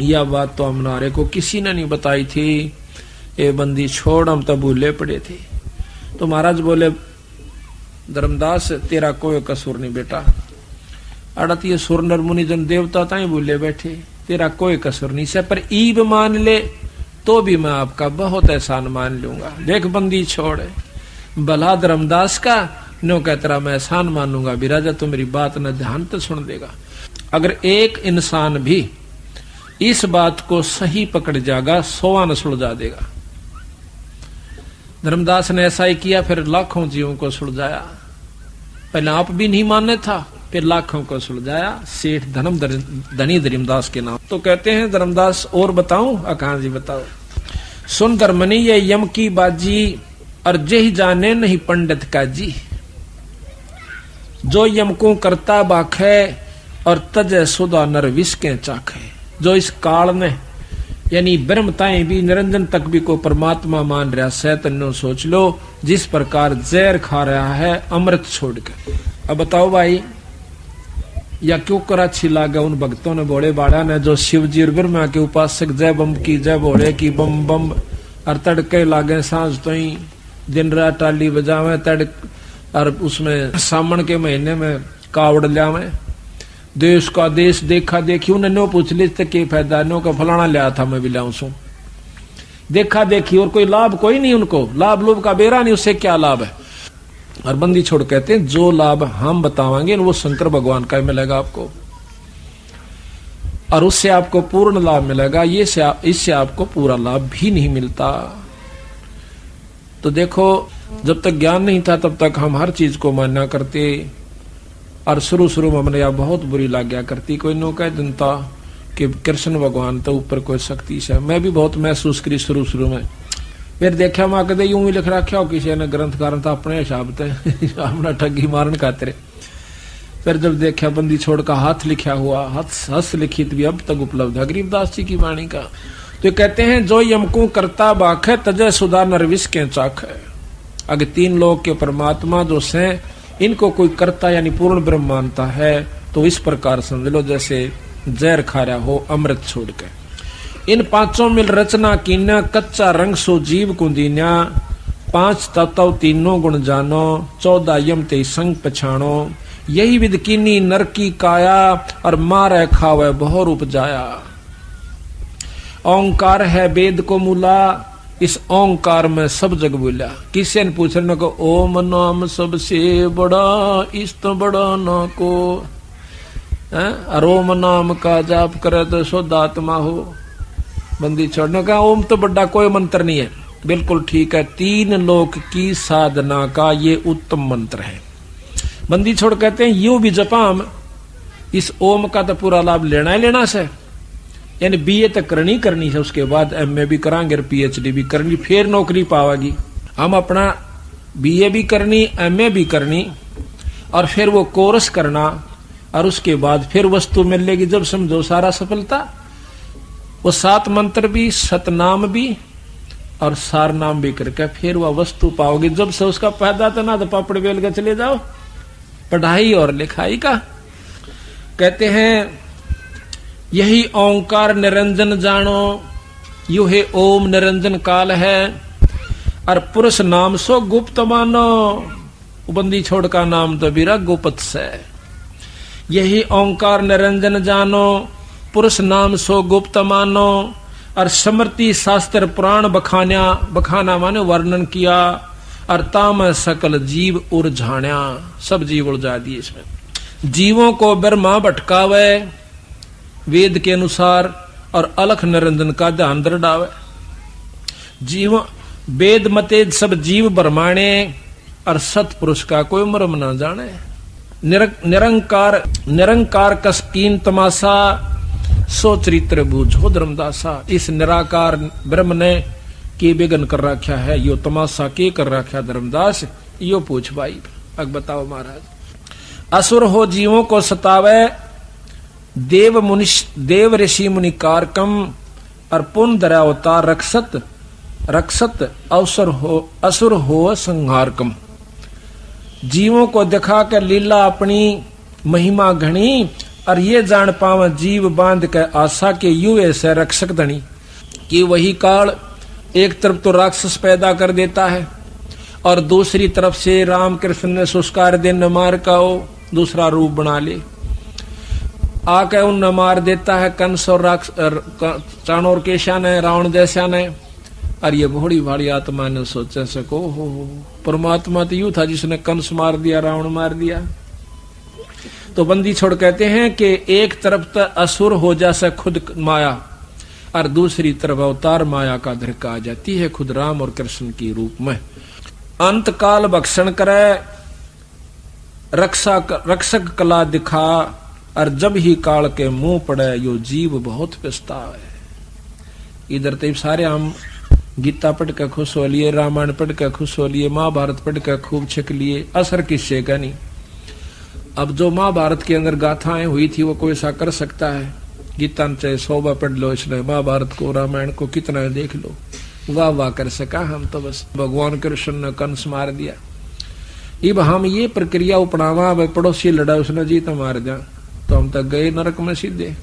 यह बात तो हमारे को किसी ने नहीं बताई थी, ये बंदी छोड़, हम तो भूले पड़े थे। तो महाराज बोले, धर्मदास तेरा कोई कसूर नहीं बेटा, अड़त ये सुर नर मुनि जन देवता ताई भूले बैठे, तेरा कोई कसूर नहीं से, पर ईब मान ले तो भी मैं आपका बहुत एहसान मान लूंगा। देख बंदी छोड़, भला धर्मदास का नो कह तेरा मैं एहसान मानूंगा। बिराजा तो मेरी बात न ध्यान तो सुन देगा। अगर एक इंसान भी इस बात को सही पकड़ जाएगा, 100 न सुलझा देगा। धर्मदास ने ऐसा ही किया, फिर लाखों जीवों को सुलझाया। पहले आप भी नहीं मानने था, फिर लाखों को सुलझाया। सेठ धनी धर्मदास के नाम। तो कहते हैं धर्मदास और बताऊं? कहां जी बताओ। सुन धर्मनी ये यम की बाजी, और जही जाने नहीं पंडित का जी। जो यम को करता बाखे, और तजय सुधा नर विष के चाखे। जो इस काल में यानी ब्रह्मताएं भी निरंजन तक भी को परमात्मा मान रहा, सैतन्यो सोच लो जिस प्रकार जहर खा रहा है अमृत छोड़कर। अब बताओ भाई, या क्यों कर अच्छी लागे उन भक्तों ने, भोले बाड़ा ने, जो शिव जी और ब्रह्मा के उपासक जय बम की जय भोले की बम बम, और तड़के लागे सांझ तो ही दिन रात टाली बजावे तड़, और उसमें सावन के महीने में कावड़ लियावे। देश का देश देखा देखी, उन्हें नो पूछ ली के फायदा, नो का फलाना लिया था मैं भी लाऊं सू। देखा देखी और कोई लाभ कोई नहीं उनको, लाभ लोभ का बेरा नहीं, उससे क्या लाभ है। और बंदी छोड़ कहते हैं जो लाभ हम बतावांगे वो शंकर भगवान का ही मिलेगा आपको, और उससे आपको पूर्ण लाभ मिलेगा, ये इससे आपको पूरा लाभ भी नहीं मिलता। तो देखो, जब तक ज्ञान नहीं था तब तक हम हर चीज को मान्या करते, और शुरू शुरू में हमने यह बहुत बुरी लग गया करती। कोई नो कह जनता कि कृष्ण भगवान तो ऊपर कोई शक्ति से, मैं भी बहुत महसूस करी शुरू शुरू में। फिर देखा माँ कदे यूं ही लिख रखा हो किसी ने ग्रंथकार था अपने हिसाब से अपना ठगी मारन खातिर। फिर जब देखा बंदी छोड़ का हाथ लिखा हुआ, हस्त लिखित भी अब तक उपलब्ध है गरीबदास जी की वाणी का। तो कहते हैं जो यमको करता बाख है तजय सुधा नरविश के चाख है। अगर तीन लोग के परमात्मा जो से इनको कोई करता यानी पूर्ण ब्रह्म मानता है तो इस प्रकार समझ लो जैसे जहर खा रहा हो अमृत छोड़ के। इन पांचों मिल रचना कीन्या कच्चा रंग सो जीव कुंदीन्या। 5 तत्व तीनों गुण जानो 14 यम ते संग पछाणो। यही विद कीनी नर की काया और मारे खावे बहु रूप जाया। ओंकार है वेद को मूला इस ओंकार में सब जग बोला। किसी ने पूछने को ओम नाम सबसे बड़ा इस्त बड़ा ना को और ओम नाम का जाप करे तो शुद्धात्मा हो। बंदी छोड़ने का ओम तो बड़ा कोई मंत्र नहीं है, बिल्कुल ठीक है। 3 लोक की साधना का ये उत्तम मंत्र है। बंदी छोड़ कहते हैं यूं भी जपाम इस ओम का तो पूरा लाभ लेना ही लेना से, यानी बीए तक करनी है, उसके बाद एमए भी करांगे, पीएचडी भी करनी, फिर नौकरी पावेगी। हम अपना बीए भी करनी, एमए भी करनी और फिर वो कोर्स करना और उसके बाद फिर वस्तु मिलेगी। जब समझो सारा सफलता, वो 7 मंत्र भी, सतनाम भी और सार नाम भी करके फिर वह वस्तु पाओगे। जब से उसका फायदा तो ना तो पापड़ बेल के चले जाओ पढ़ाई और लिखाई का। कहते हैं यही ओंकार निरंजन जानो, यू है ओम निरंजन काल है और पुरुष नाम सो गुप्त मानो। बंदी छोड़ का नाम तो बीरा गुप्त से। यही ओंकार निरंजन जानो पुरुष नाम सो गुप्त मानो। और स्मृति शास्त्र पुराण बखाना माने वर्णन किया और ताम सकल जीव उलझाण्या। सब जीव उलझा दिए इसमें। जीवों को ब्रह्मा भटकावे वेद के अनुसार और अलख निरंजन का ध्यान दृढ़ावे। जीव वेद मते सब जीव ब्रह्माणे और सतपुरुष का कोई मर्म न जाने। निरंकार कसकीन तमाशा सो चरित्र बूझो धर्मदासा। इस निराकार ब्रह्म ने के बेगन कर रखा है, यो तमाशा के कर रखा धर्मदास, यो पूछ भाई। अब बताओ महाराज। असुर हो जीवों को सतावे देव ऋषि मुनि कारकम और पुन दरावतार रक्षत असुर हो संहारकम। जीवों को दिखा कर लीला अपनी महिमा घनी और ये जान पावे जीव बांध के आशा के युवे से रक्षक धनी। कि वही काल एक तरफ तो राक्षस पैदा कर देता है और दूसरी तरफ से राम कृष्ण ने सुस्कार दिन मार का दूसरा रूप बना ले आके उन मार देता है कंस और चाणोर केशा ने रावण जैसा ने। और ये बड़ी भारी आत्मा ने सोचा सको हो परमात्मा तो यूं था जिसने कंस मार दिया रावण मार दिया। तो बंदी छोड़ कहते हैं कि एक तरफ तो असुर हो जैसा खुद माया और दूसरी तरफ अवतार माया का धरका आ जाती है खुद राम और कृष्ण की रूप में। अंत काल भक्षण करे रक्षक कला दिखा और जब ही काल के मुंह पड़े यो जीव बहुत पछतावे। इधर तो सारे हम गीता पढ़ कर खुश हो लिए, रामायण पढ़ कर खुश हो लिए, महाभारत पढ़ कर खूब छिक लिए, असर किससे का नहीं। अब जो महाभारत के अंदर गाथाएं हुई थी वो कोई सा कर सकता है। गीता चाहे 100 बार पढ़ लो, इसलिए महाभारत को रामायण को कितना देख लो, वाह वाह कर सका हम तो बस। भगवान कृष्ण ने कंस मार दिया। अब हम ये प्रक्रिया अपनावा, पड़ोसी लड़ा उसने जीत मार दिया तो हम तक गए नरक में सीधे।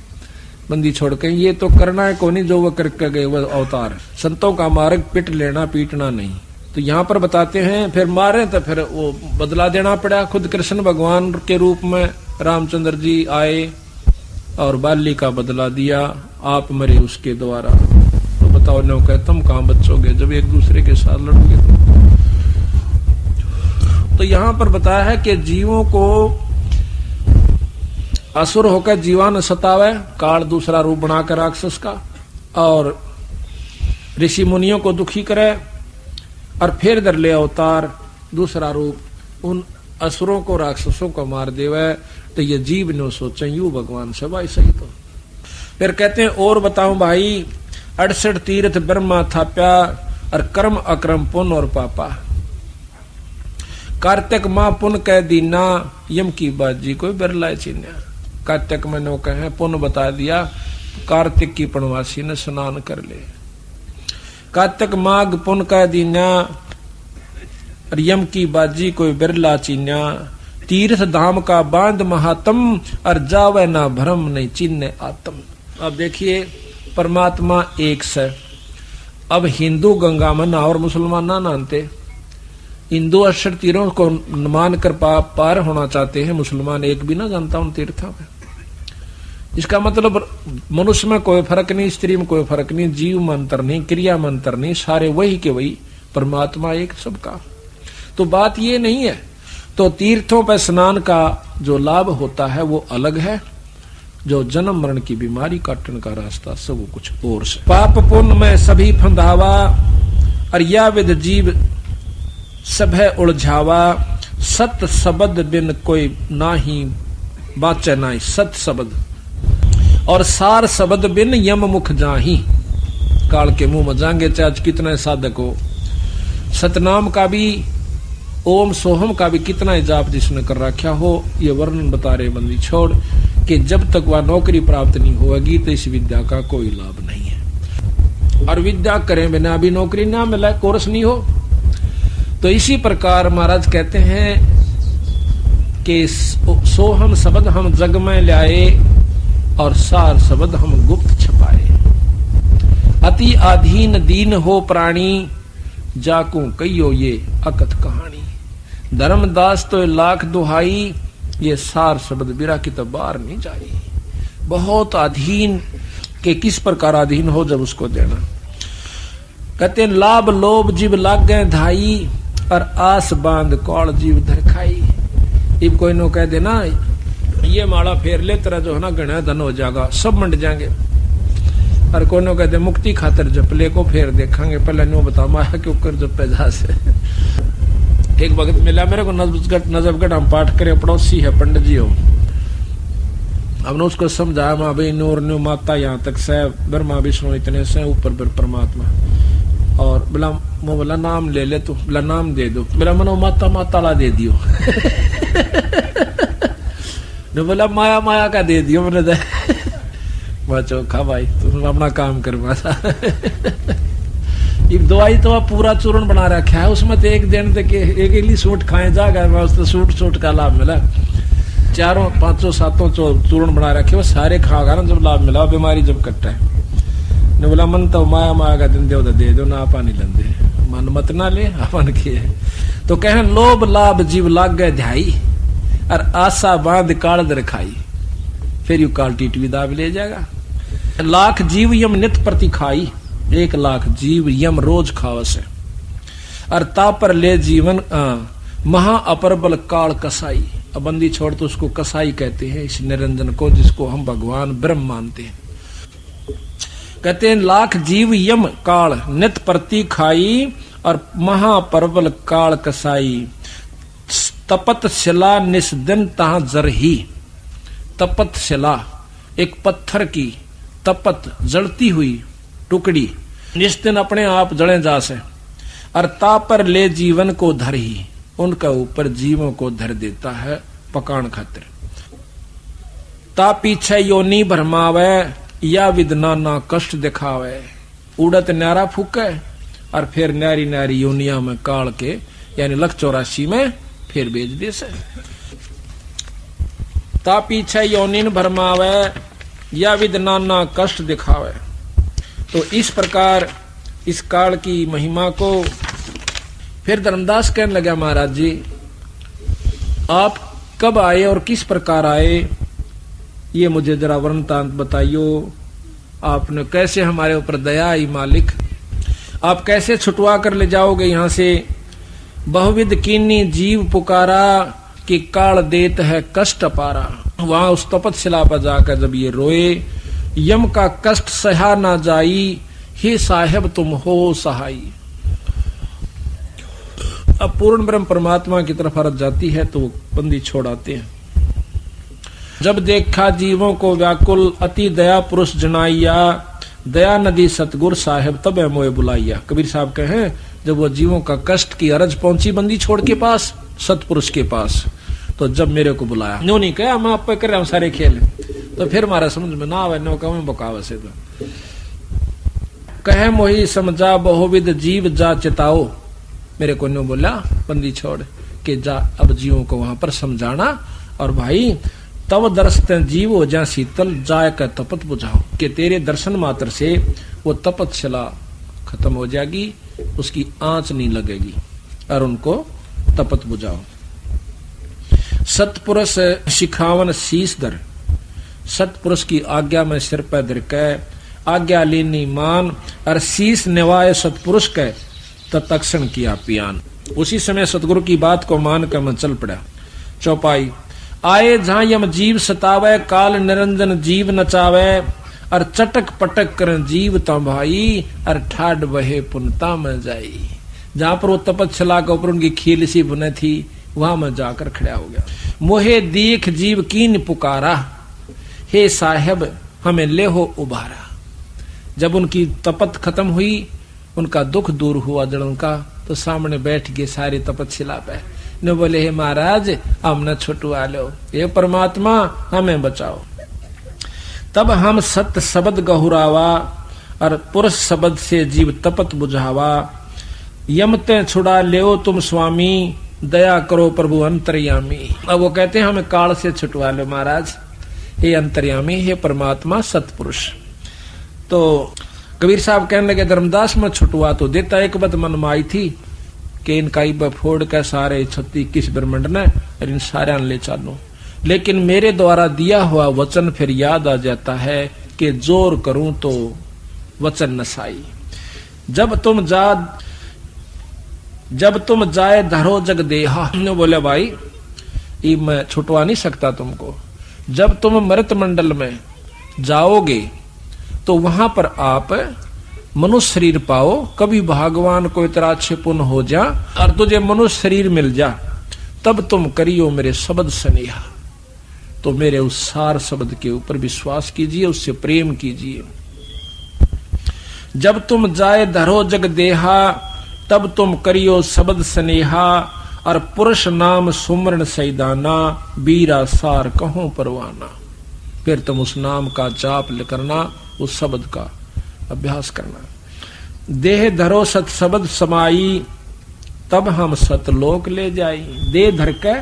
बंदी छोड़ के ये तो करना है कोनी जो वो करके गए वो अवतार। संतों का मार्ग पिट लेना पीटना नहीं। तो यहाँ पर बताते हैं फिर मारे तो फिर वो बदला देना पड़ा। खुद कृष्ण भगवान के रूप में रामचंद्र जी आए और बाली का बदला दिया, आप मरे उसके द्वारा। तो बताओ नो कह तुम कहाँ बचोगे जब एक दूसरे के साथ लड़ोगे। तो यहां पर बताया है कि जीवों को असुर होकर जीवान सतावे, काल दूसरा रूप बनाकर राक्षस का, और ऋषि मुनियों को दुखी करे, और फिर दर ले अवतार दूसरा रूप उन असुरों को राक्षसों को मार देवे। तो ये जीव ने सोचे यू भगवान से भाई सही। तो फिर कहते हैं और बताऊं भाई, 68 तीर्थ ब्रह्मा थाप्या, और कर्म अक्रम पुण्य और पापा। कार्तिक माँ पुण्य कह दीना, यम की बाजी कोई बिरला चिन्ह। कार्तिक में नो कहे पुण्य बता दिया, कार्तिक की पुण्यवासी ने स्नान कर ले। कार्तिक माघ पुण्य कह दीना, और यम की बाजी कोई बिरला चिन्ह। तीर्थ धाम का बांध महात्म, और जावे ना भ्रम नहीं चिन्ह आत्म। अब देखिए परमात्मा एक से। अब हिंदू गंगा में ना और मुसलमान ना नहाते। हिंदू 68 तीरों को मान कर पार होना चाहते हैं, मुसलमान एक भी ना जानता उन तीर्थों में। इसका मतलब मनुष्य में कोई फर्क नहीं, स्त्री में कोई फर्क नहीं, जीव में अंतर नहीं, क्रिया में अंतर नहीं, सारे वही के वही, परमात्मा एक सबका। तो बात ये नहीं है। तो तीर्थों पर स्नान का जो लाभ होता है वो अलग है, जो जन्म मरण की बीमारी काटने का रास्ता सब वो कुछ और से। पाप पुण्य में सभी फंदावा, और या विद जीव सब है उलझावा। सत शब्द बिन कोई नाही बाचे नाही, सत शब्द और सार शब्द बिन यम मुख जाही। काल के मुंह में जाएंगे चाहे कितने साधक हो। सतनाम का भी, ओम सोहम का भी कितना जाप जिसने कर रखा हो, ये वर्णन बता रहे बंदी छोड़ कि जब तक वह नौकरी प्राप्त नहीं होगी तो इस विद्या का कोई लाभ नहीं है। और विद्या करें बिना भी नौकरी ना मिले, कोर्स नहीं हो। तो इसी प्रकार महाराज कहते हैं कि सोहम शब्द हम जग में लाए, और सार शब्द हम गुप्त छपाए। अति आधीन दीन हो प्राणी, जाकू कहियो ये अकथ कहानी। धर्मदास तो लाख दुहाई, ये सार शब्द बिरा की तो बाहर नहीं जाई। बहुत अधीन के किस प्रकार अधीन हो जब उसको देना। कहते लाभ लोभ जीव लाग गए धाई, और आस बांध कौड़ जीव धर खाई। इब कोई नो कह देना ये माला फेर ले, तेरा जो है ना गणा धन हो जाएगा, सब मंड जाएंगे। और कोई नो कहते मुक्ति खातर जपले को फेर देखेंगे, पहले नो बता माया क्यों कर जपे जा से। एक भगत मिला मेरे को नजफगढ़, हम पाठ करे, पड़ोसी है पंडित जी हो। हमने उसको समझाया माँ भाई नूर न्यू माता यहाँ तक से, ब्रह्मा विष्णु इतने से, ऊपर फिर परमात्मा। और बोला नाम ले ले तू, बोला नाम दे दो, बोला मनो माता माता ला दे दियो। ने बोला माया माया का दे दियो मैंने। चौखा भाई तुम अपना काम कर। दवाई तो पूरा चूर्ण बना रखा है, उसमें तो एक दिन तक एक ही सूट खाए जाएगा, उससे सूट का लाभ मिला। 4 5 7 चूर्ण बना रखे, वो सारे खागा ना जब लाभ मिला, बीमारी जब कट्टा है। ने बोला मन तो माया माया का दिन दे दो ना, आपा नहीं लंदे, मन मत ना ले अपन के। तो कह लोभ लाभ जीव लाग गए ध्याई, और आशा बांध काल दर खाई। फिर यू काल टीटवी दाब ले जाएगा। लाख जीव यम नित प्रति खाई, 1 लाख जीव यम रोज खावस है। और तापर ले जीवन महा अपरबल काल कसाई। अब बंदी छोड़ तो उसको कसाई कहते हैं, इस निरंजन को जिसको हम भगवान ब्रह्म मानते हैं। कहते हैं लाख जीव यम काल नित प्रति खाई, और महापरबल काल कसाई। तपत शिला निस्दिन तहा जरही। तपत शिला एक पत्थर की तपत जलती हुई टुकड़ी, निस्दिन अपने आप जले जा से। और तापर ले जीवन को धर ही, उनका ऊपर जीवों को धर देता है पकान खातिर। ता पीछे योनी भरमावे, या विदना ना कष्ट दिखावे। उड़त न्यारा फूके, और फिर न्यारी न्यारी योनिया में काल के यानी 184 में फिर भेज दे से। ता पीछे योनिन भरमावे, या विदना ना कष्ट दिखावे। तो इस प्रकार इस काल की महिमा को फिर धर्मदास कहने लगा महाराज जी आप कब आए और किस प्रकार आए, ये मुझे जरा वृत्तांत बताइयो। आपने कैसे हमारे ऊपर दया आई मालिक, आप कैसे छुटवा कर ले जाओगे यहाँ से, बहुविध कीनी जीव पुकारा कि काल देत है कष्ट पारा। वहां उस तपतशिला पर जाकर जब ये रोए, यम का कष्ट सहा ना जाई, हे साहेब तुम हो सहाई। अब पूर्ण ब्रह्म परमात्मा की तरफ हरत जाती है तो बंदी छोड़ाते हैं। जब देखा जीवों को व्याकुल, अति दया पुरुष जनाइया, दया नदी सतगुर साहेब तब मोए बुलाइया। कबीर साहब कहे जब वो जीवों का कष्ट की अरज पहुंची बंदी छोड़ के पास, सतपुरुष के पास, तो जब मेरे को बुलाया, न्यू नहीं कहा मैं आप पे कर रहा हूं सारे खेल, तो फिर हमारा समझ में ना आवे, नो कहूं बकाव से तो कहे मोही समझा बहुविध जीव जा चिताओ। मेरे को न्यू बोला बंदी छोड़ के जा, अब जीवों को वहां पर समझाना, और भाई तब दर्शते जीव हो जा शीतल, जाय का तपत बुझाओ, कि तेरे दर्शन मात्र से वो तपतशिला खत्म हो जाएगी, उसकी आंच नहीं लगेगी, और उनको तपत बुझाओ। सतपुरुष शिखावन शीश दर, सतपुरुष की आज्ञा में सिर पर धर के आज्ञा लेनी मान, और शीश निवाए सतपुरुष के तत्क्षण किया पियान। उसी समय सतगुरु की बात को मान कर मैं चल पड़ा। चौपाई आए जहां यम जीव सतावे, काल निरंजन जीव नचावे, और चटक पटक कर जीव तम भाई, और ठाड बहे पुनता में जाई। जहां पर वो तपतशिला के ऊपर उनकी खील सी बुने थी, वहां मैं जाकर खड़ा हो गया। मोहे देख जीव कीन पुकारा, हे साहेब हमें ले हो उबारा। जब उनकी तपत खत्म हुई, उनका दुख दूर हुआ जड़ों का, तो सामने बैठ गए सारे तपतशिला पे, ने बोले हे महाराज हम न छुटवा लो, ये परमात्मा हमें बचाओ। तब हम सत्य शब्द गहुरावा, और पुरुष शब्द से जीव तपत बुझावा। यमते छुड़ा ले तुम स्वामी, दया करो प्रभु अंतर्यामी। अब वो कहते हैं हमें काल से छुटवा लो महाराज, हे अंतर्यामी, हे परमात्मा सतपुरुष। तो कबीर साहब कहने लगे धर्मदास में छुटवा तो देता, एक बात मन में आई थी कि इनका फोड़ के सारे 36 ब्रह्मंड ने और इन सारे ले चालू, लेकिन मेरे द्वारा दिया हुआ वचन फिर याद आ जाता है कि जोर करूं तो वचन नसाई। जब तुम जाए धरो जग देहा, बोले भाई ये मैं छुटवा नहीं सकता तुमको। जब तुम मृत मंडल में जाओगे तो वहां पर आप मनुष्य शरीर पाओ, कभी भगवान को इतना अच्छे पुण्य हो जा और तुझे मनुष्य शरीर मिल जा, तब तुम करियो मेरे शब्द स्नेहा। तो मेरे उस सार शब्द के ऊपर विश्वास कीजिए, उससे प्रेम कीजिए। जब तुम जाए धरो जग देहा, तब तुम करियो शब्द स्नेहा, और पुरुष नाम सुमरण सैदाना, बीरा सार कहो परवाना। फिर तुम उस नाम का जाप करना, उस शब्द का अभ्यास करना। देह धरो सत शब्द समाई, तब हम सतलोक ले जाई। देह धर के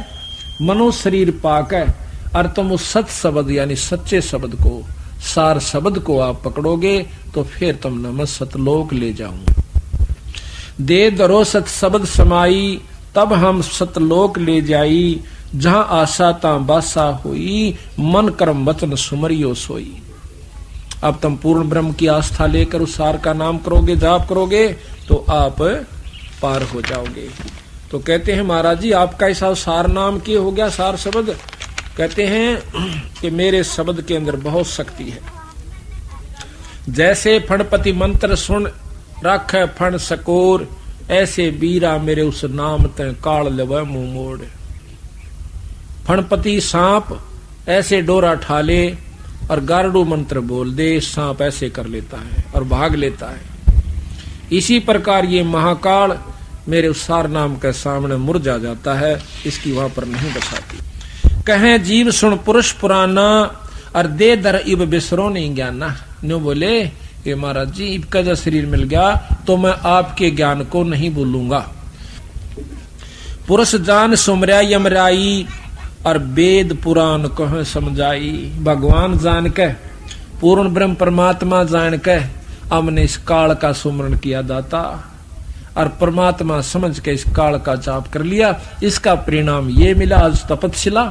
मनुष्य शरीर पाके, और तुम उस सत शब्द यानी सच्चे शब्द को, सार शब्द को आप पकड़ोगे तो फिर तुम नमः सतलोक ले जाऊंगा। दे धरो सत शब्द समाई, तब हम सतलोक ले जाई। जहां आशा ता बासा हुई, मन कर्म वचन सुमरियो सोई। अब तुम पूर्ण ब्रह्म की आस्था लेकर उस सार का नाम करोगे, जाप करोगे, तो आप पार हो जाओगे। तो कहते हैं महाराज जी आपका ऐसा सार नाम के हो गया, सार शब्द। कहते हैं कि मेरे शब्द के अंदर बहुत शक्ति है। जैसे फणपति मंत्र सुन रख फण सकोर, ऐसे बीरा मेरे उस नाम ते काल लव मुंह मोड़। फणपति सांप ऐसे डोरा ठाले और गारडू मंत्र बोल दे, सांप ऐसे कर लेता है और भाग लेता है। इसी प्रकार ये महाकाल मेरे उस सार नाम के सामने मुरझा जाता है, इसकी वहां पर नहीं बसाती। कहे जीव सुन पुरुष पुराना, और दे दर इब बिसरो नहीं ज्ञाना। न्यू बोले कि महाराज जी इब का जब शरीर मिल गया तो मैं आपके ज्ञान को नहीं भूलूंगा। पुरुष जान सुमरा यमराई, और वेद पुराण कह समझाई। भगवान जान के, पूर्ण ब्रह्म परमात्मा जान के हमने इस काल का सुमरण किया दाता, और परमात्मा समझ के इस काल का जाप कर लिया। इसका परिणाम ये मिला, आज तपतशिला,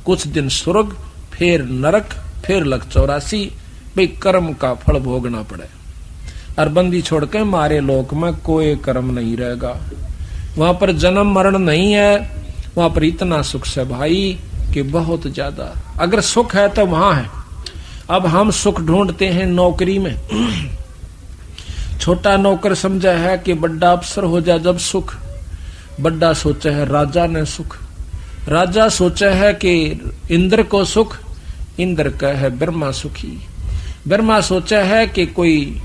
कुछ दिन स्वर्ग, फिर नरक, फिर लख 84। भाई कर्म का फल भोगना पड़े। और बंदी छोड़ के मारे लोक में कोई कर्म नहीं रहेगा। वहां पर जन्म मरण नहीं है, वहां पर इतना सुख है भाई कि बहुत ज्यादा। अगर सुख है तो वहां है। अब हम सुख ढूंढते हैं नौकरी में। छोटा नौकर समझा है कि बड़ा अफसर हो जाए जब सुख, बड़ा सोचा है राजा ने सुख, राजा सोचा है कि इंद्र को सुख, इंद्र का है ब्रह्मा सुखी, ब्रह्मा सोचा है कि कोई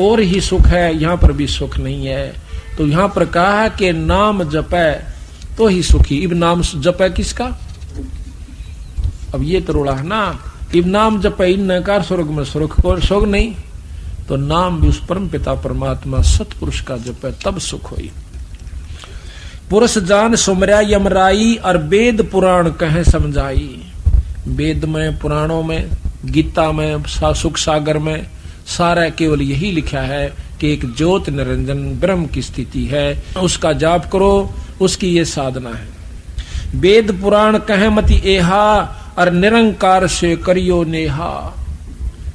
और ही सुख है, यहां पर भी सुख नहीं है। तो यहां पर कहा है कि नाम जपे तो ही सुखी। इब नाम जपे किसका? अब ये तो रोड़ा है ना, इब नाम जपे इन कार स्वर्ग में सुख को सुख नहीं, तो नाम भी उस परम पिता परमात्मा सतपुरुष का जपे तब सुख होई। पुरुष जान सुमरा यमराई और वेद पुराण कहे समझाई। वेद में, पुराणों में, गीता में, सुख सागर में सारा केवल यही लिखा है कि एक ज्योत निरंजन ब्रह्म की स्थिति है, उसका जाप करो, उसकी ये साधना है। वेद पुराण कहे मति एहा और निरंकार से करियो नेहा।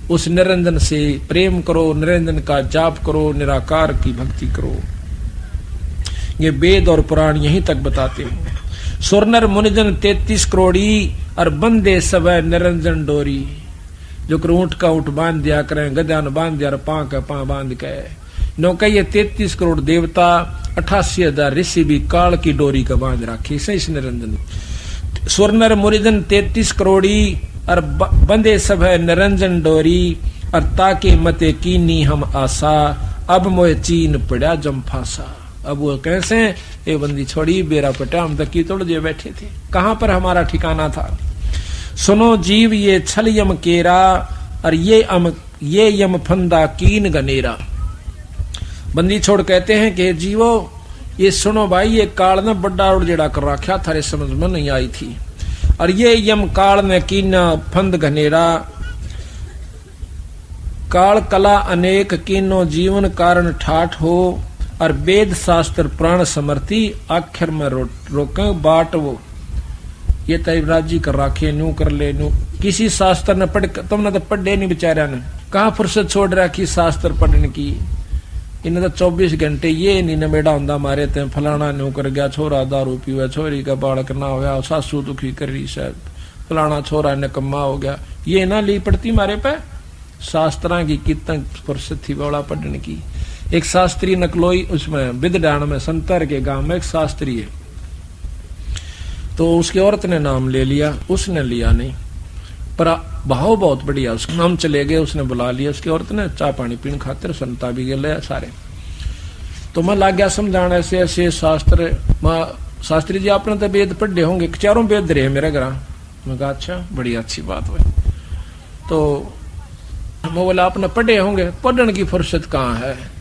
उस निरंजन से प्रेम करो, निरंजन का जाप करो, निराकार की भक्ति करो। ये वेद और पुराण यहीं तक बताते हैं। सुरनर मुनिजन 33 करोड़ी और बंदे सब निरंजन डोरी। जो ऊंट का ऊंट बांध दिया करें, गधा ने बांध दिया, पां का पां बांध के नो कहिए 33 करोड़ देवता, 88,000 ऋषि भी काल की डोरी का बांध राखी से इस निरंजन। सुरनर मुनिजन 33 करोड़ी और बंदे सब है निरंजन डोरी। और ताके मते कीनी हम आशा, अब मोह चीन पड़ा जम फांसा। अब वो कैसे ये बंदी छोड़ी बेरा पटा, हम तक की तोड़ दिए बैठे थे, कहां पर हमारा ठिकाना था। सुनो जीव ये छल यम केरा और ये यम फंदा कीन गनेरा। बंदी छोड़ कहते हैं कि जीवो ये सुनो भाई, ये काल ने बड़ा उड़जेड़ा कर रखा थारे समझ में नहीं आई थी। और ये यम काल ने कीना फंद घनेरा। काल कला अनेक कीनो जीवन कारण ठाठ हो। और वेद शास्त्र प्राण समर्थी आखिर में रोके बाट वो। ये तैवराजी कर राखे न्यू कर ले न्यू। किसी शास्त्र ने पढ़, तुमने तो पढ़े नहीं बेचारा ने, कहा फुर्सत छोड़ रखी शास्त्र पढ़ने की। इन्हें तो 24 घंटे ये नहीं नमेड़ा होंदा मारे थे, फलाना न्यू कर गया, छोरा दारू पीवा, छोरी का बालक ना होया, सासू दुखी कर रही शायद, फलाना छोरा निकम्मा हो गया, ये ना ली पड़ती मारे पे। शास्त्रा की कितनी फुर्सत थी बड़ा पढ़ने की। एक शास्त्री नकलोई, उसमें बिदडाण में संतर के गांव में एक शास्त्री है, तो उसकी औरत ने नाम ले लिया, उसने लिया नहीं, पर भाव बहुत बढ़िया, उसके नाम चले गए, उसने बुला लिया, उसकी औरत ने चाय पानी पीने खातिर संता भी गए सारे। तो मैं लाग गया समझाना ऐसे ऐसे शास्त्र। शास्त्री जी आपने तो वेद पढ़े होंगे, चारों वेद रहे मेरे घर। मैं कहा अच्छा, बड़ी अच्छी बात हुई। तो मैं बोला आपने पढ़े होंगे, पढ़ने की फुर्सत कहाँ है।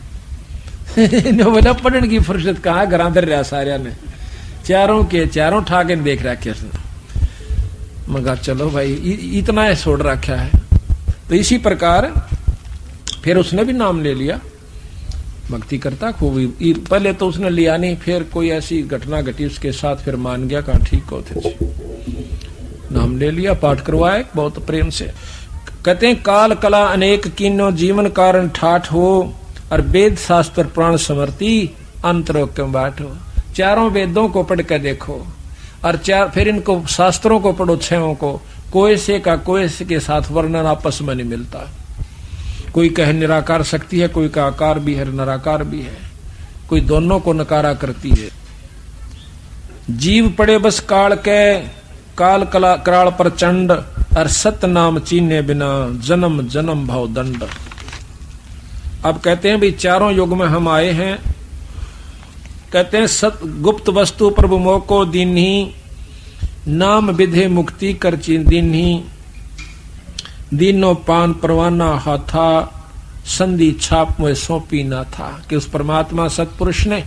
बोला पढ़ने की फुर्सत कहाँ है, घर दर रहा सारे ने, चारों के चारों ठाके देख रखे। मैं कहा चलो भाई इतना है छोड़ रखा है। तो इसी प्रकार फिर उसने भी नाम ले लिया, भक्ति करता खूब। पहले तो उसने लिया नहीं, फिर कोई ऐसी घटना घटी उसके साथ, फिर मान गया, कहा ठीक होते, नाम ले लिया, पाठ करवाए बहुत प्रेम से। कहते हैं काल कला अनेक कीनो जीवन कारण ठाठ हो। और वेद शास्त्र प्राण समर्थी अंतरो क्यों बांटो। चारों वेदों को पढ़ के देखो और फिर इनको शास्त्रों को पढ़ो, छहों को। कोई से का कोई से के साथ वर्णन आपस में नहीं मिलता। कोई कहे निराकार शक्ति है, कोई का आकार भी है, निराकार भी है, कोई दोनों को नकारा करती है। जीव पड़े बस काल के, काल कला कराल प्रचंड। और सत्य नाम चीने बिना जन्म जन्म भाव दंड। अब कहते हैं भाई चारों युग में हम आए हैं। कहते हैं सत गुप्त वस्तु प्रभु मोको दीन्ही, नाम विधे मुक्ति कर दीन्ही। दीनो पान परवाना हाथा, संधि छाप में सौंपी ना था। कि उस परमात्मा सतपुरुष ने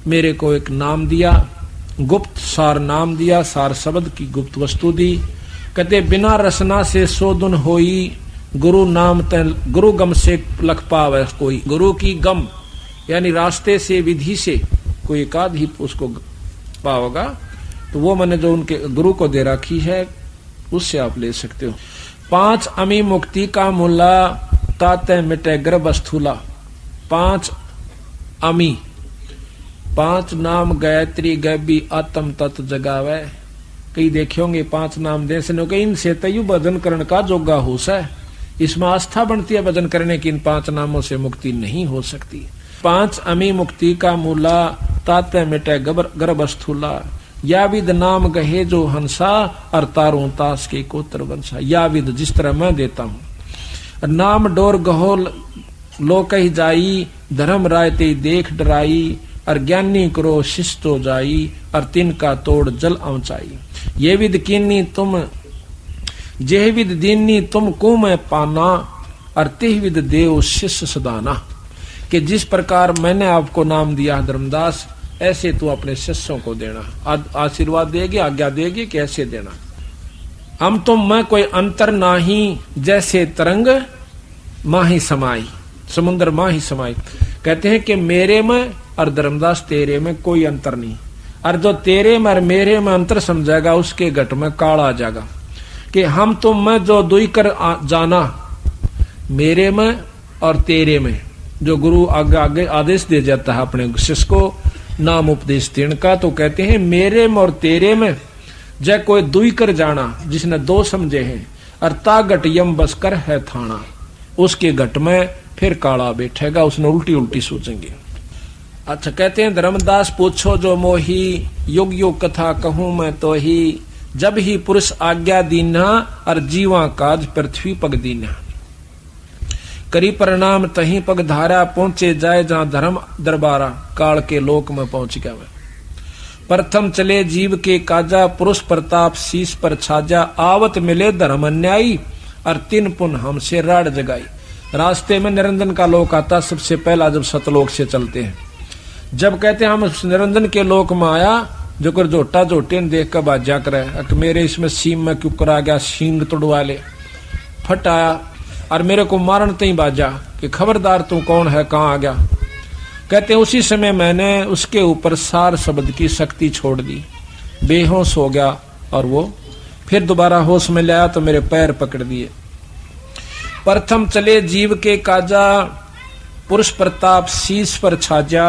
मेरे को एक नाम दिया, गुप्त सार नाम दिया, सार शब्द की गुप्त वस्तु दी। कहते बिना रसना से सोधुन होई, गुरु नाम तन गुरु गम से लख पावे कोई। गुरु की गम यानी रास्ते से, विधि से कोई एकाध ही उसको पाओगा, तो वो मैंने जो उनके गुरु को दे रखी है उससे आप ले सकते हो। 5 अमी मुक्ति का मुल्ला, ताते मिटे गर्भ स्थूला। 5 अमी 5 नाम गायत्री गैबी आत्म तत्व जगावे। कई देखे होंगे 5 नाम दे से इनसे तयु भजन करने का जोगा हो सा। इसमें आस्था बनती है भजन करने की। इन 5 नामों से मुक्ति नहीं हो सकती। 5 अमी मुक्ति का मूला ताते मिटे गर्भ स्थूला। या विद नाम गहे जो हंसा और तारों तास के कोत्र वंशा। या विद जिस तरह मैं देता हूं नाम डोर गहो लोक ही जाई। धर्म राय ते देख डराई और ज्ञानी करो शिष्टो जाई। और तिनका तोड़ जल ऊंचाई। ये विद कीनी तुम जेह विद दीनी तुम को मैं पाना। और तिह विद देव शिष्य सदाना। कि जिस प्रकार मैंने आपको नाम दिया धर्मदास ऐसे तू अपने शिष्यों को देना। आशीर्वाद देगी आज्ञा देगी कि ऐसे देना। हम तुम मैं कोई अंतर नाही जैसे तरंग माही समाई। समुद्र माही समाई। कहते हैं कि मेरे में और धर्मदास तेरे में कोई अंतर नहीं। और जो तेरे में और मेरे में अंतर समझेगा उसके घट में काला आ जाएगा। कि हम तुम में जो दुई कर जाना मेरे में और तेरे में। जो गुरु आगे आगे आदेश दे जाता है अपने शिष्य को नाम उपदेश देने का तो कहते हैं मेरे में और तेरे में जय कोई दुई कर जाना जिसने 2 समझे हैं। और ता गट यम बस कर है थाना। उसके घट में फिर काला बैठेगा। उसने उल्टी उल्टी सोचेंगे। अच्छा कहते हैं धर्मदास पूछो जो मोही युग युग कथा कहूं मैं तो ही। जब ही पुरुष आज्ञा दीना और जीवा काज पृथ्वी पग दीना। करी परिणाम तही पग धारा पहुंचे जाए जहां धर्म दरबारा। काल के लोक में पहुंच गया। प्रथम चले जीव के काजा पुरुष प्रताप शीश पर छाजा। आवत मिले धर्म अन्यायी और 3 पुन हमसे राड जगाई। रास्ते में निरंजन का लोक आता सबसे पहला जब सतलोक से चलते हैं। जब कहते हैं हम निरंजन के लोक में आया जो कर जोटा जोटे देख कर बाजा करे। मेरे इसमें सीम में क्यों करा गया सींग तोड़वा ले। फट आया और मेरे को मारन तई बाजा कि खबरदार तू कौन है कहां आ गया। कहते उसी समय मैंने उसके ऊपर सार शब्द की शक्ति छोड़ दी। बेहोश हो गया और वो फिर दोबारा होश में लाया तो मेरे पैर पकड़ दिए। प्रथम चले जीव के काजा पुरुष प्रताप शीश पर छाजा।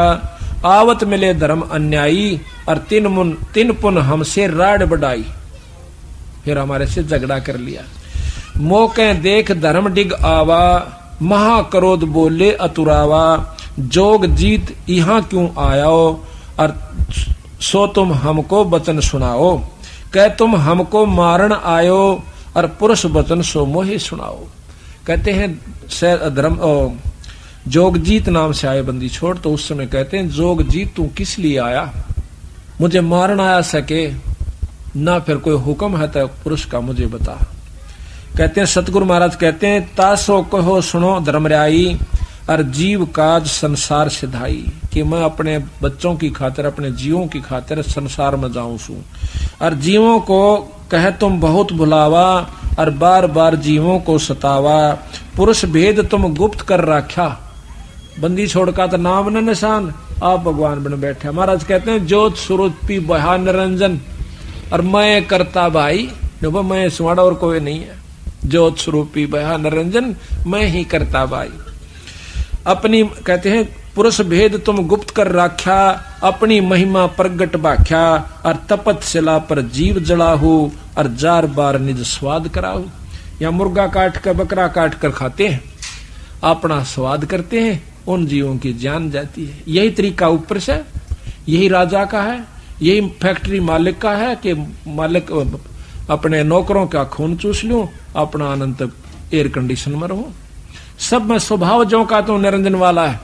आवत मिले धर्म अन्यायी और 3 पुन हमसे राड बढ़ाई। फिर हमारे से झगड़ा कर लिया। मौके देख धर्म डिग आवा। महाक्रोध बोले अतुरावा। जोग जीत यहाँ क्यों आयाओ। और सो तुम हमको वचन सुनाओ। कह तुम हमको मारन आयो और पुरुष वचन सो मोहि सुनाओ। कहते हैं धर्म जोगजीत नाम से आए बंदी छोड़। तो उस समय कहते हैं जोगजीत तू किस लिए आया। मुझे मारन आया सके ना फिर कोई हुक्म है तो पुरुष का मुझे बता। कहते हैं सतगुरु महाराज कहते हैं तासो कहो सुनो धर्मराई और जीव काज संसार सिधाई। कि मैं अपने बच्चों की खातिर अपने जीवों की खातिर संसार में जाऊं सू। और जीवों को कहे तुम बहुत भुलावा और बार बार जीवों को सतावा। पुरुष भेद तुम गुप्त कर रखा। बंदी छोड़ का तो नाम न निशान आप भगवान बन बैठे। महाराज कहते हैं ज्योत स्वरूपी बहा निरंजन और मैं करता भाई। मैं सुवाड़ा और कोई नहीं है। ज्योत स्वरूपी बहा निरंजन मैं ही करता भाई। अपनी कहते हैं पुरुष भेद तुम गुप्त कर रखा। अपनी महिमा प्रगट बाख्या और तपत शिला पर जीव जड़ाहू और 4 बार निज स्वाद कराहू। या मुर्गा काट कर बकरा काट कर खाते हैं अपना स्वाद करते हैं उन जीवों की जान जाती है। यही तरीका ऊपर से यही राजा का है। यही फैक्ट्री मालिक का है कि मालिक अपने नौकरों का खून चूस लूं अपना आनंद एयर कंडीशन में रहूं। सब में स्वभाव जो का तो निरंजन वाला है।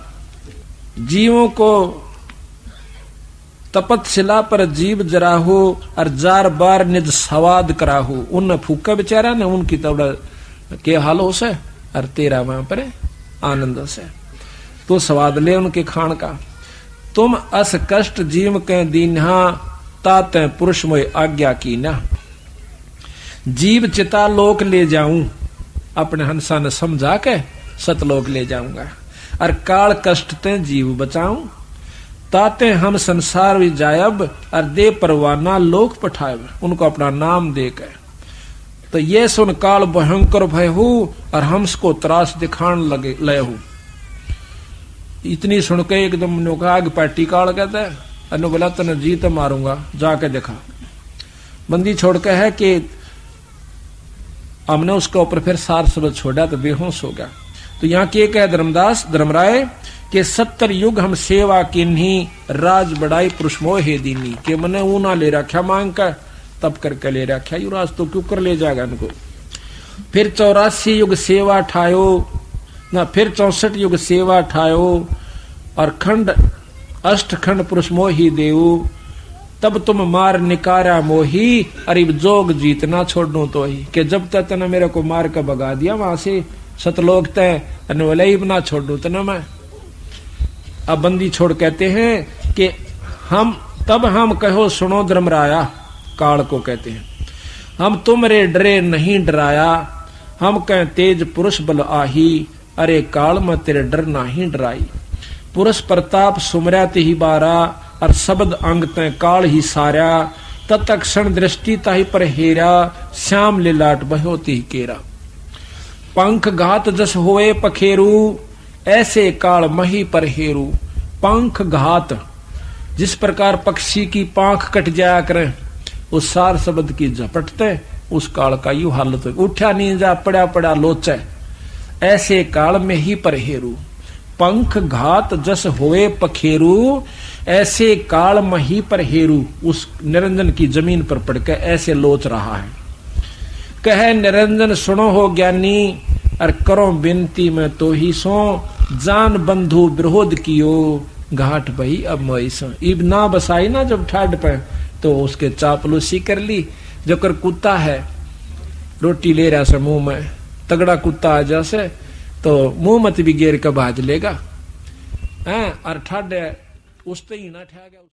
जीवों को तपत शिला पर जीव जराहू और 4 बार निज स्वाद कराहू। उन फूका बेचारा ने उनकी तबड़ा के हाल हो से और तेरा वहां पर आनंद से तो स्वाद ले उनके खान का। तुम अस कष्ट जीव के दीन्हा ताते पुरुष मोय आज्ञा की ना। जीव चिता लोक ले जाऊं अपने हंसा ने समझा के सतलोक ले जाऊंगा। और काल कष्ट ते जीव बचाऊं ताते हम संसार भी जायब और दे परवाना लोक पठायब। उनको अपना नाम दे के तो ये सुन काल भयंकर भय हूं और हमको त्रास दिखान लगे लय हूं। इतनी सुन के एकदम आग पाटी काल कहता है अनु बोला तने जीत मारूंगा, जाके देखा। बंदी छोड़ के है कि हमने उसके ऊपर फिर सार शब्द छोड़ा तो बेहोश हो गया। तो यहाँ के कहे धर्मदास धर्मराय के 70 युग हम सेवा किन्हीं राज बड़ाई पुरुष मोहे दीनी के मने ऊना ले रखा मांग कर तब करके ले रखा युवराज तो क्यों कर ले जाएगा इनको। फिर 84 युग सेवा ठायो ना, फिर 64 युग सेवा ठायो और खंड अष्ट खंड पुरुष मोही देव तब तुम मार निकारा मोही अरे जोग जीतना छोड़ू तो ही कि जब तक तना मेरे को मार कर भगा दिया वहां से सतलोक तय वलई ना छोड़ू तना मैं। अब बंदी छोड़ कहते हैं कि हम कहो सुनो धर्मराया, काल को कहते हैं हम तुमरे डरे नहीं डराया, हम कह तेज पुरुष बल आही अरे काल में तेरे डर नहीं डराई। पुरुष प्रताप सुमरा ते ही बारा और शब्द अंग तय काल ही सारा तत्क्षण दृष्टि ताही पर हेरा श्याम लिलाट बहोती ही केरा। पंख घात जस होए पखेरू ऐसे काल मही पर हेरू। पंख घात जिस प्रकार पक्षी की पांख कट जाया करे उस सार शब्द की झपटते उस काल का यू हालत हो। उठा नींजा पड़ा पड़ा लोचे ऐसे काल में ही पर हेरू। पंख घात जस होए पखेरू ऐसे काल मही पर हेरू। उस निरंजन की जमीन पर पड़कर ऐसे लोच रहा है। कहे निरंजन सुनो हो ज्ञानी और करो विनती में तो ही सो जान बंधु विरोध कियो घाट बही अब मोई सो। इब ना बसाई ना जब ठाड पे तो उसके चापलूसी कर ली। जो कर कुत्ता है रोटी ले रहा से मुंह में तगड़ा कुत्ता आ जैसे तो मुंह मत भी गेर का भाज लेगा और ठाड उस ही ना ठा गया।